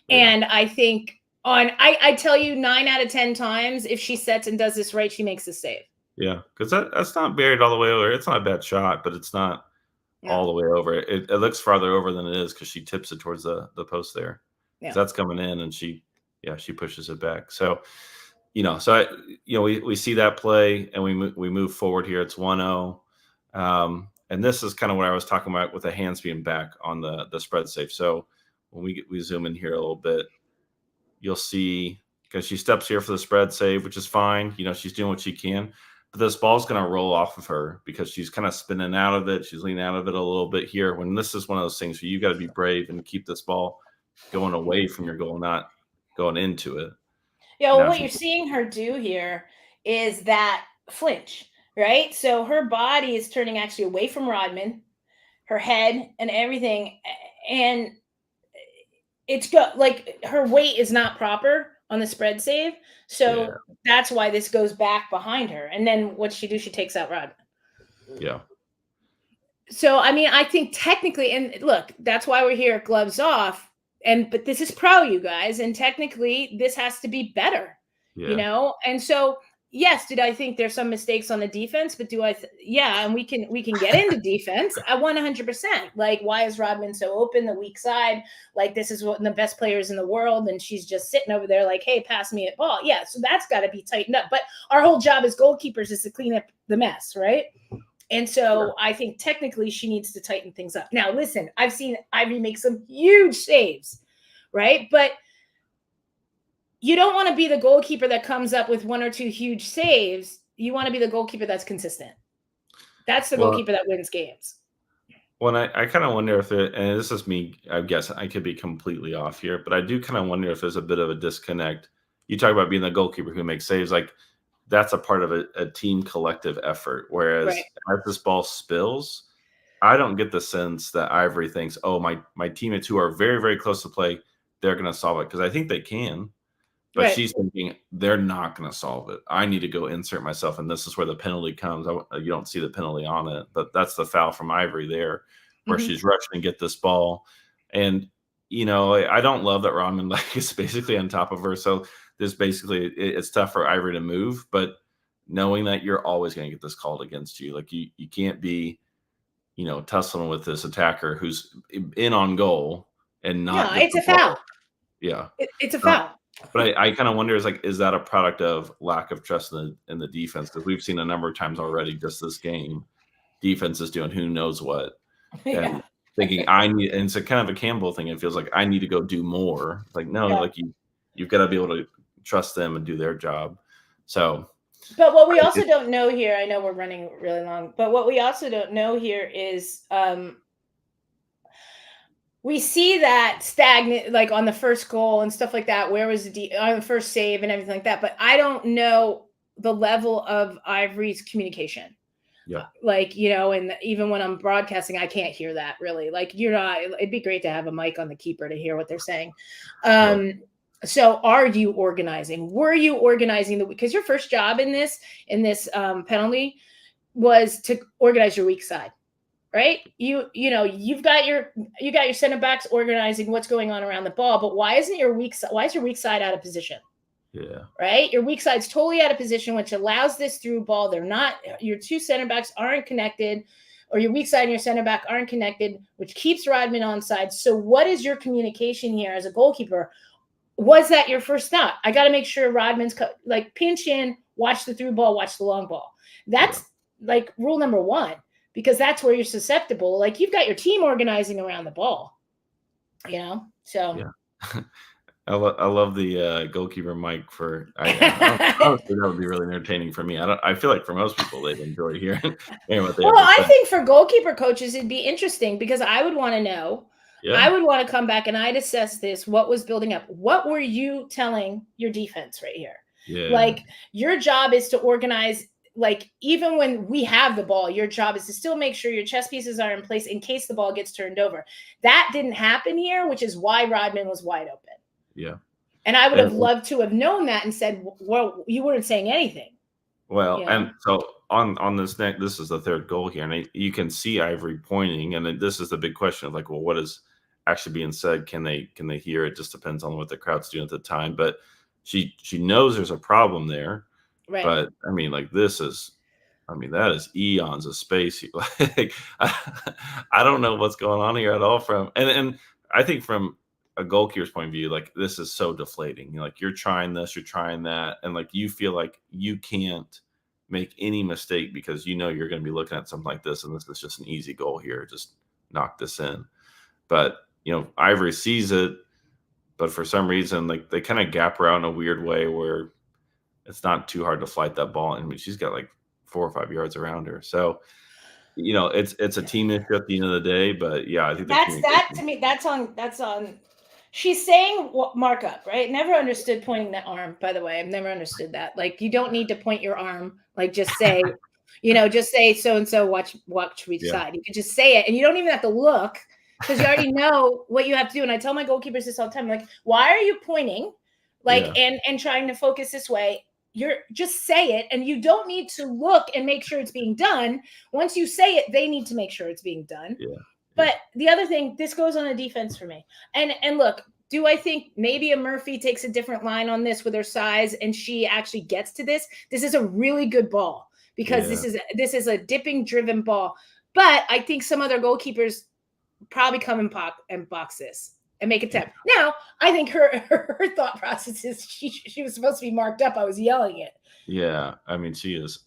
Yeah. And I think I tell you 9 out of 10 times, if she sets and does this right, she makes a save. Yeah. Cause that's not buried all the way over. It's not a bad shot, but it's not all the way over. It looks farther over than it is, cause she tips it towards the post there. Yeah. So that's coming in, and she pushes it back. So, we see that play, and we move forward here. It's 1-0. And this is kind of what I was talking about with the hands being back on the spread save. So when we zoom in here a little bit, you'll see, because she steps here for the spread save, which is fine. She's doing what she can. but this ball's going to roll off of her because she's kind of spinning out of it. She's leaning out of it a little bit here. When this is one of those things where you got to be brave and keep this ball going away from your goal, not going into it. Yeah, well, what you're seeing her do here is that flinch, right? So her body is turning actually away from Rodman, her head and everything, and it's like her weight is not proper on the spread save. So that's why this goes back behind her. And then what she do? She takes out Rodman. Yeah. So, I mean, I think technically, and look, that's why we're here, gloves off. But this is pro, you guys. And technically, this has to be better, you know? And so, yes, did I think there's some mistakes on the defense? But do I? Yeah, and we can get into defense. I 100%. Like, why is Rodman so open, the weak side? Like, this is one of the best players in the world, and she's just sitting over there like, hey, pass me a ball. Yeah, so that's got to be tightened up. But our whole job as goalkeepers is to clean up the mess, right? And so I think technically she needs to tighten things up. Now, listen, I've seen Ivy make some huge saves, right? But you don't want to be the goalkeeper that comes up with one or two huge saves. You want to be the goalkeeper that's consistent. That's the goalkeeper that wins games. Well, I kind of wonder if it, and this is me, I guess I could be completely off here, but I do kind of wonder if there's a bit of a disconnect. You talk about being the goalkeeper who makes saves, like that's a part of a team collective effort. Whereas as this ball spills, I don't get the sense that Ivory thinks, oh, my teammates who are very, very close to play, they're going to solve it. Because I think they can. But she's thinking, they're not going to solve it. I need to go insert myself. And this is where the penalty comes. You don't see the penalty on it. But that's the foul from Ivory there, where she's rushing to get this ball. And, you know, I don't love that Rodman is basically on top of her. So there's basically, it's tough for Ivory to move. But knowing that you're always going to get this called against you. Like, you can't be, you know, tussling with this attacker who's in on goal and not. No, it's a foul. Yeah. It's a foul. But I kind of wonder, is that a product of lack of trust in the defense? Because we've seen a number of times already just this game, defense is doing who knows what. And thinking and it's a kind of a Campbell thing. It feels like I need to go do more. Like, no, like you've got to be able to trust them and do their job. So. But what we also don't know here, I know we're running really long, but what we also don't know here is we see that stagnant, like on the first goal and stuff like that. Where was on the first save and everything like that? But I don't know the level of Ivory's communication. Yeah. Like, you know, and even when I'm broadcasting, I can't hear that really. Like, it'd be great to have a mic on the keeper to hear what they're saying. So are you organizing? Were you organizing because your first job in this penalty was to organize your weak side, right? You've got your center backs organizing what's going on around the ball, but why is your weak side out of position? Yeah. Right? Your weak side's totally out of position, which allows this through ball. Your two center backs aren't connected, or your weak side and your center back aren't connected, which keeps Rodman onside. So what is your communication here as a goalkeeper? Was that your first thought? I got to make sure Rodman's like pinch in, watch the through ball, watch the long ball. That's like rule number one, because that's where you're susceptible. Like, you've got your team organizing around the ball, you know? So yeah. I love the goalkeeper mic for. Honestly, that would be really entertaining for me. I feel like for most people they'd enjoy hearing what they have to say. I think for goalkeeper coaches it'd be interesting, because I would want to know. Yeah. I would want to come back and I'd assess this. What was building up? What were you telling your defense right here? Yeah. Like, your job is to organize. Like, even when we have the ball, your job is to still make sure your chess pieces are in place in case the ball gets turned over. That didn't happen here, which is why Rodman was wide open. Yeah. And I would have loved to have known that and said, well, you weren't saying anything. Well, and so on this next, this is the third goal here, and you can see Ivory pointing, and this is the big question of like, well, what is actually being said? Can they hear? It just depends on what the crowd's doing at the time. But she knows there's a problem there. Right. But I mean, like, that is eons of space. Like, I don't know what's going on here at all. And I think from a goalkeeper's point of view, like, this is so deflating. Like, you're trying this, you're trying that, and like, you feel like you can't make any mistake because you know you're going to be looking at something like this, and this is just an easy goal here. Just knock this in. But Ivory sees it, but for some reason, like, they kind of gap her out in a weird way where it's not too hard to flight that ball. I mean, she's got like 4 or 5 yards around her. So, it's a team issue at the end of the day. But yeah, I think that to me. That's on. She's saying mark up, right? Never understood pointing the arm. By the way, I've never understood that. Like, you don't need to point your arm. Like, just say, just say so and so. Watch each side. You can just say it, and you don't even have to look because you already know what you have to do. And I tell my goalkeepers this all the time. I'm like, why are you pointing? Like, and trying to focus this way. You're just say it, and you don't need to look and make sure it's being done. Once you say it, they need to make sure it's being done. Yeah. But the other thing, this goes on a defense for me. And look, do I think maybe a Murphy takes a different line on this with her size and she actually gets to this? This is a really good ball because this is a dipping driven ball. But I think some other goalkeepers probably come and box this and make a tap. Now, I think her thought process is she was supposed to be marked up. I was yelling it. Yeah, I mean, she is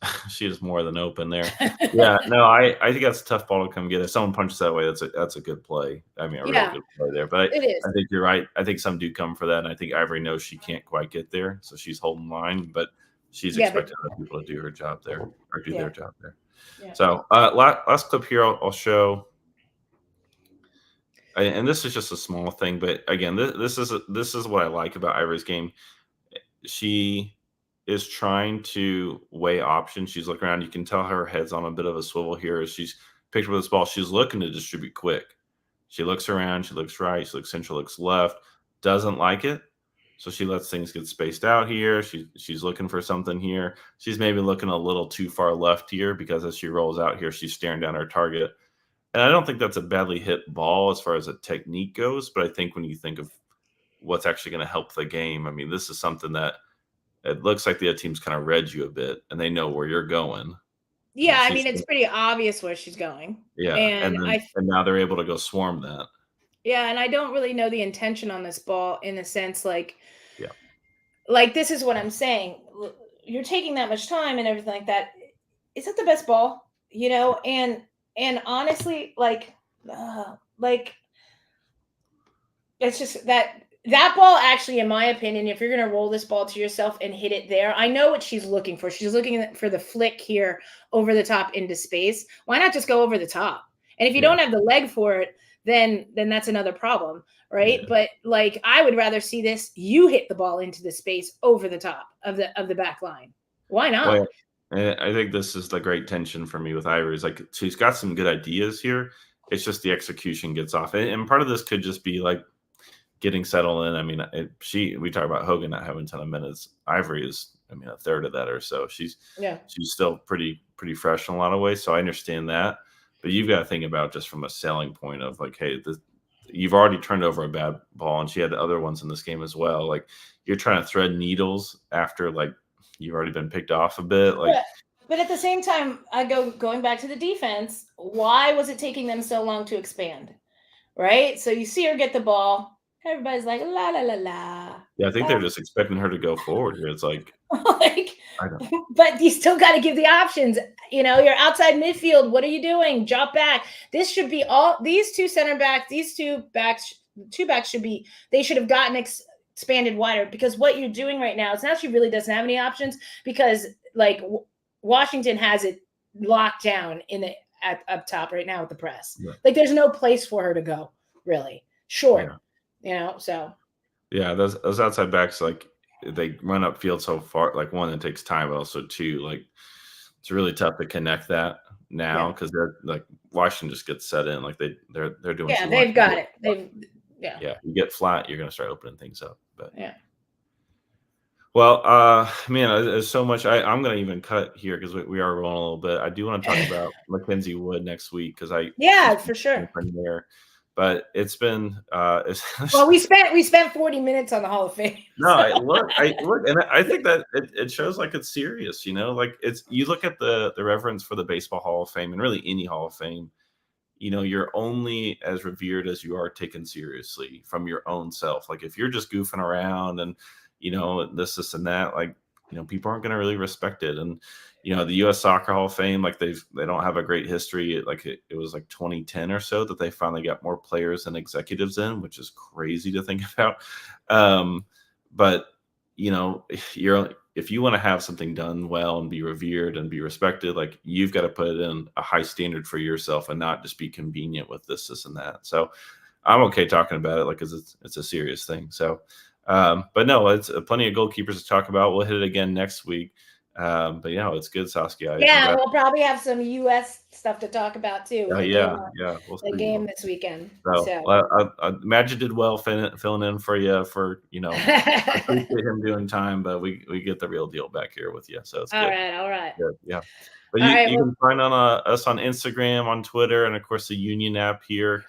more than open there. Yeah, no, I think that's a tough ball to come get. If someone punches that way, that's a good play. I mean, a really good play there. But it is. I think you're right. I think some do come for that, and I think Ivory knows she can't quite get there, so she's holding line. But she's expecting other people to do her job there or do their job there. Yeah. So last clip here, I'll show. And this is just a small thing, but again, this is what I like about Ivory's game. She is trying to weigh options. She's looking around. You can tell her head's on a bit of a swivel here as she's picked up this ball. She's looking to distribute quick. She looks around. She looks right. She looks central. Looks left. Doesn't like it, so she lets things get spaced out here. She's looking for something here. She's maybe looking a little too far left here because as she rolls out here, she's staring down her target. And I don't think that's a badly hit ball as far as a technique goes. But I think when you think of what's actually going to help the game, I mean, this is something that it looks like the other team's kind of read you a bit and they know where you're going. Yeah, I mean, it's pretty obvious where she's going. Yeah, and now they're able to go swarm that. Yeah, and I don't really know the intention on this ball in the sense like this is what I'm saying. You're taking that much time and everything like that. Is that the best ball? And honestly, it's just that ball actually, in my opinion, if you're going to roll this ball to yourself and hit it there, I know what she's looking for. She's looking for the flick here over the top into space. Why not just go over the top? And if you don't have the leg for it, then that's another problem, right? Yeah. But I would rather see this. You hit the ball into the space over the top of the back line. Why not? Well, I think this is the great tension for me with Ivory. Is she's got some good ideas here. It's just the execution gets off, and part of this could just be getting settled in. I mean, we talk about Hogan not having a ton of minutes. Ivory is, a third of that or so. She's still pretty fresh in a lot of ways. So I understand that, but you've got to think about just from a selling point of hey, you've already turned over a bad ball, and she had other ones in this game as well. You're trying to thread needles after you've already been picked off a bit. But at the same time, going back to the defense. Why was it taking them so long to expand? Right. So you see her get the ball. Everybody's like, la, la, la, la. Yeah, I think they're just expecting her to go forward here. It's I don't. But you still got to give the options. You're outside midfield. What are you doing? Drop back. This should be these two center backs, these two backs should have gotten expanded wider because what you're doing right now is now she really doesn't have any options because Washington has it locked down up top right now with the press. Yeah. There's no place for her to go really. Sure. Yeah. So yeah, those outside backs they run up field so far. One, it takes time, but also two, it's really tough to connect that now because they're Washington just gets set in they're doing. Yeah, they've got it. Yeah, you get flat, you're gonna start opening things up. But yeah. Well, man, there's so much. I'm gonna even cut here because we are rolling a little bit. I do want to talk about Mackenzie Wood next week because for sure. There. But it's been well, we spent 40 minutes on the Hall of Fame. No, I look, and I think that it shows it's serious. It's you look at the reverence for the Baseball Hall of Fame and really any Hall of Fame. You're only as revered as you are taken seriously from your own self. If you're just goofing around and this and that, people aren't going to really respect it. And the U.S. Soccer Hall of Fame, they don't have a great history. It was 2010 or so that they finally got more players and executives in, which is crazy to think about. But you're if you want to have something done well and be revered and be respected, like you've got to put in a high standard for yourself and not just be convenient with this and that. So I'm okay talking about it, like, because it's a serious thing. So, but no, it's plenty of goalkeepers to talk about. We'll hit it again next week. But it's good, Saskia. Yeah, we'll probably have some U.S. stuff to talk about too. We'll the game this weekend. So Imagine did well filling in for you for I appreciate him doing time, but we get the real deal back here with you. So it's all good. All right. Good. Yeah. But you can find on us on Instagram, on Twitter, and of course the Union app here.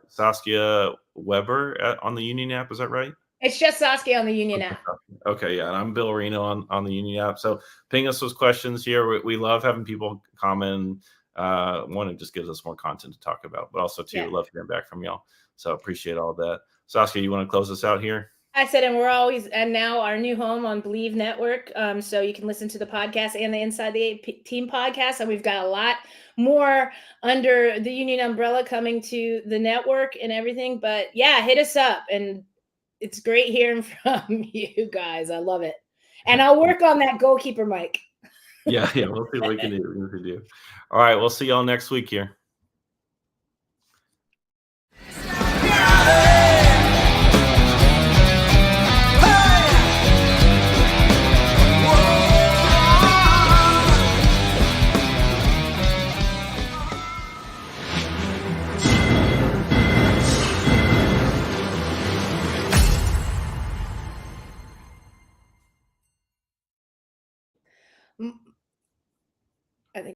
Saskia Weber on the Union app, is that right? It's just Saskia on the Union app. Okay, yeah, and I'm Bill Reno on the Union app. So ping us those questions here. We love having people comment. One, it just gives us more content to talk about, but also too, love hearing back from y'all. So appreciate all that. Saskia, you want to close us out here? I said, and now our new home on Believe Network. So you can listen to the podcast and the Inside the Team podcast. And we've got a lot more under the Union umbrella coming to the network and everything. But yeah, hit us up. And it's great hearing from you guys. I love it. And I'll work on that goalkeeper mic. Yeah. We'll see what we can do. All right. We'll see y'all next week here.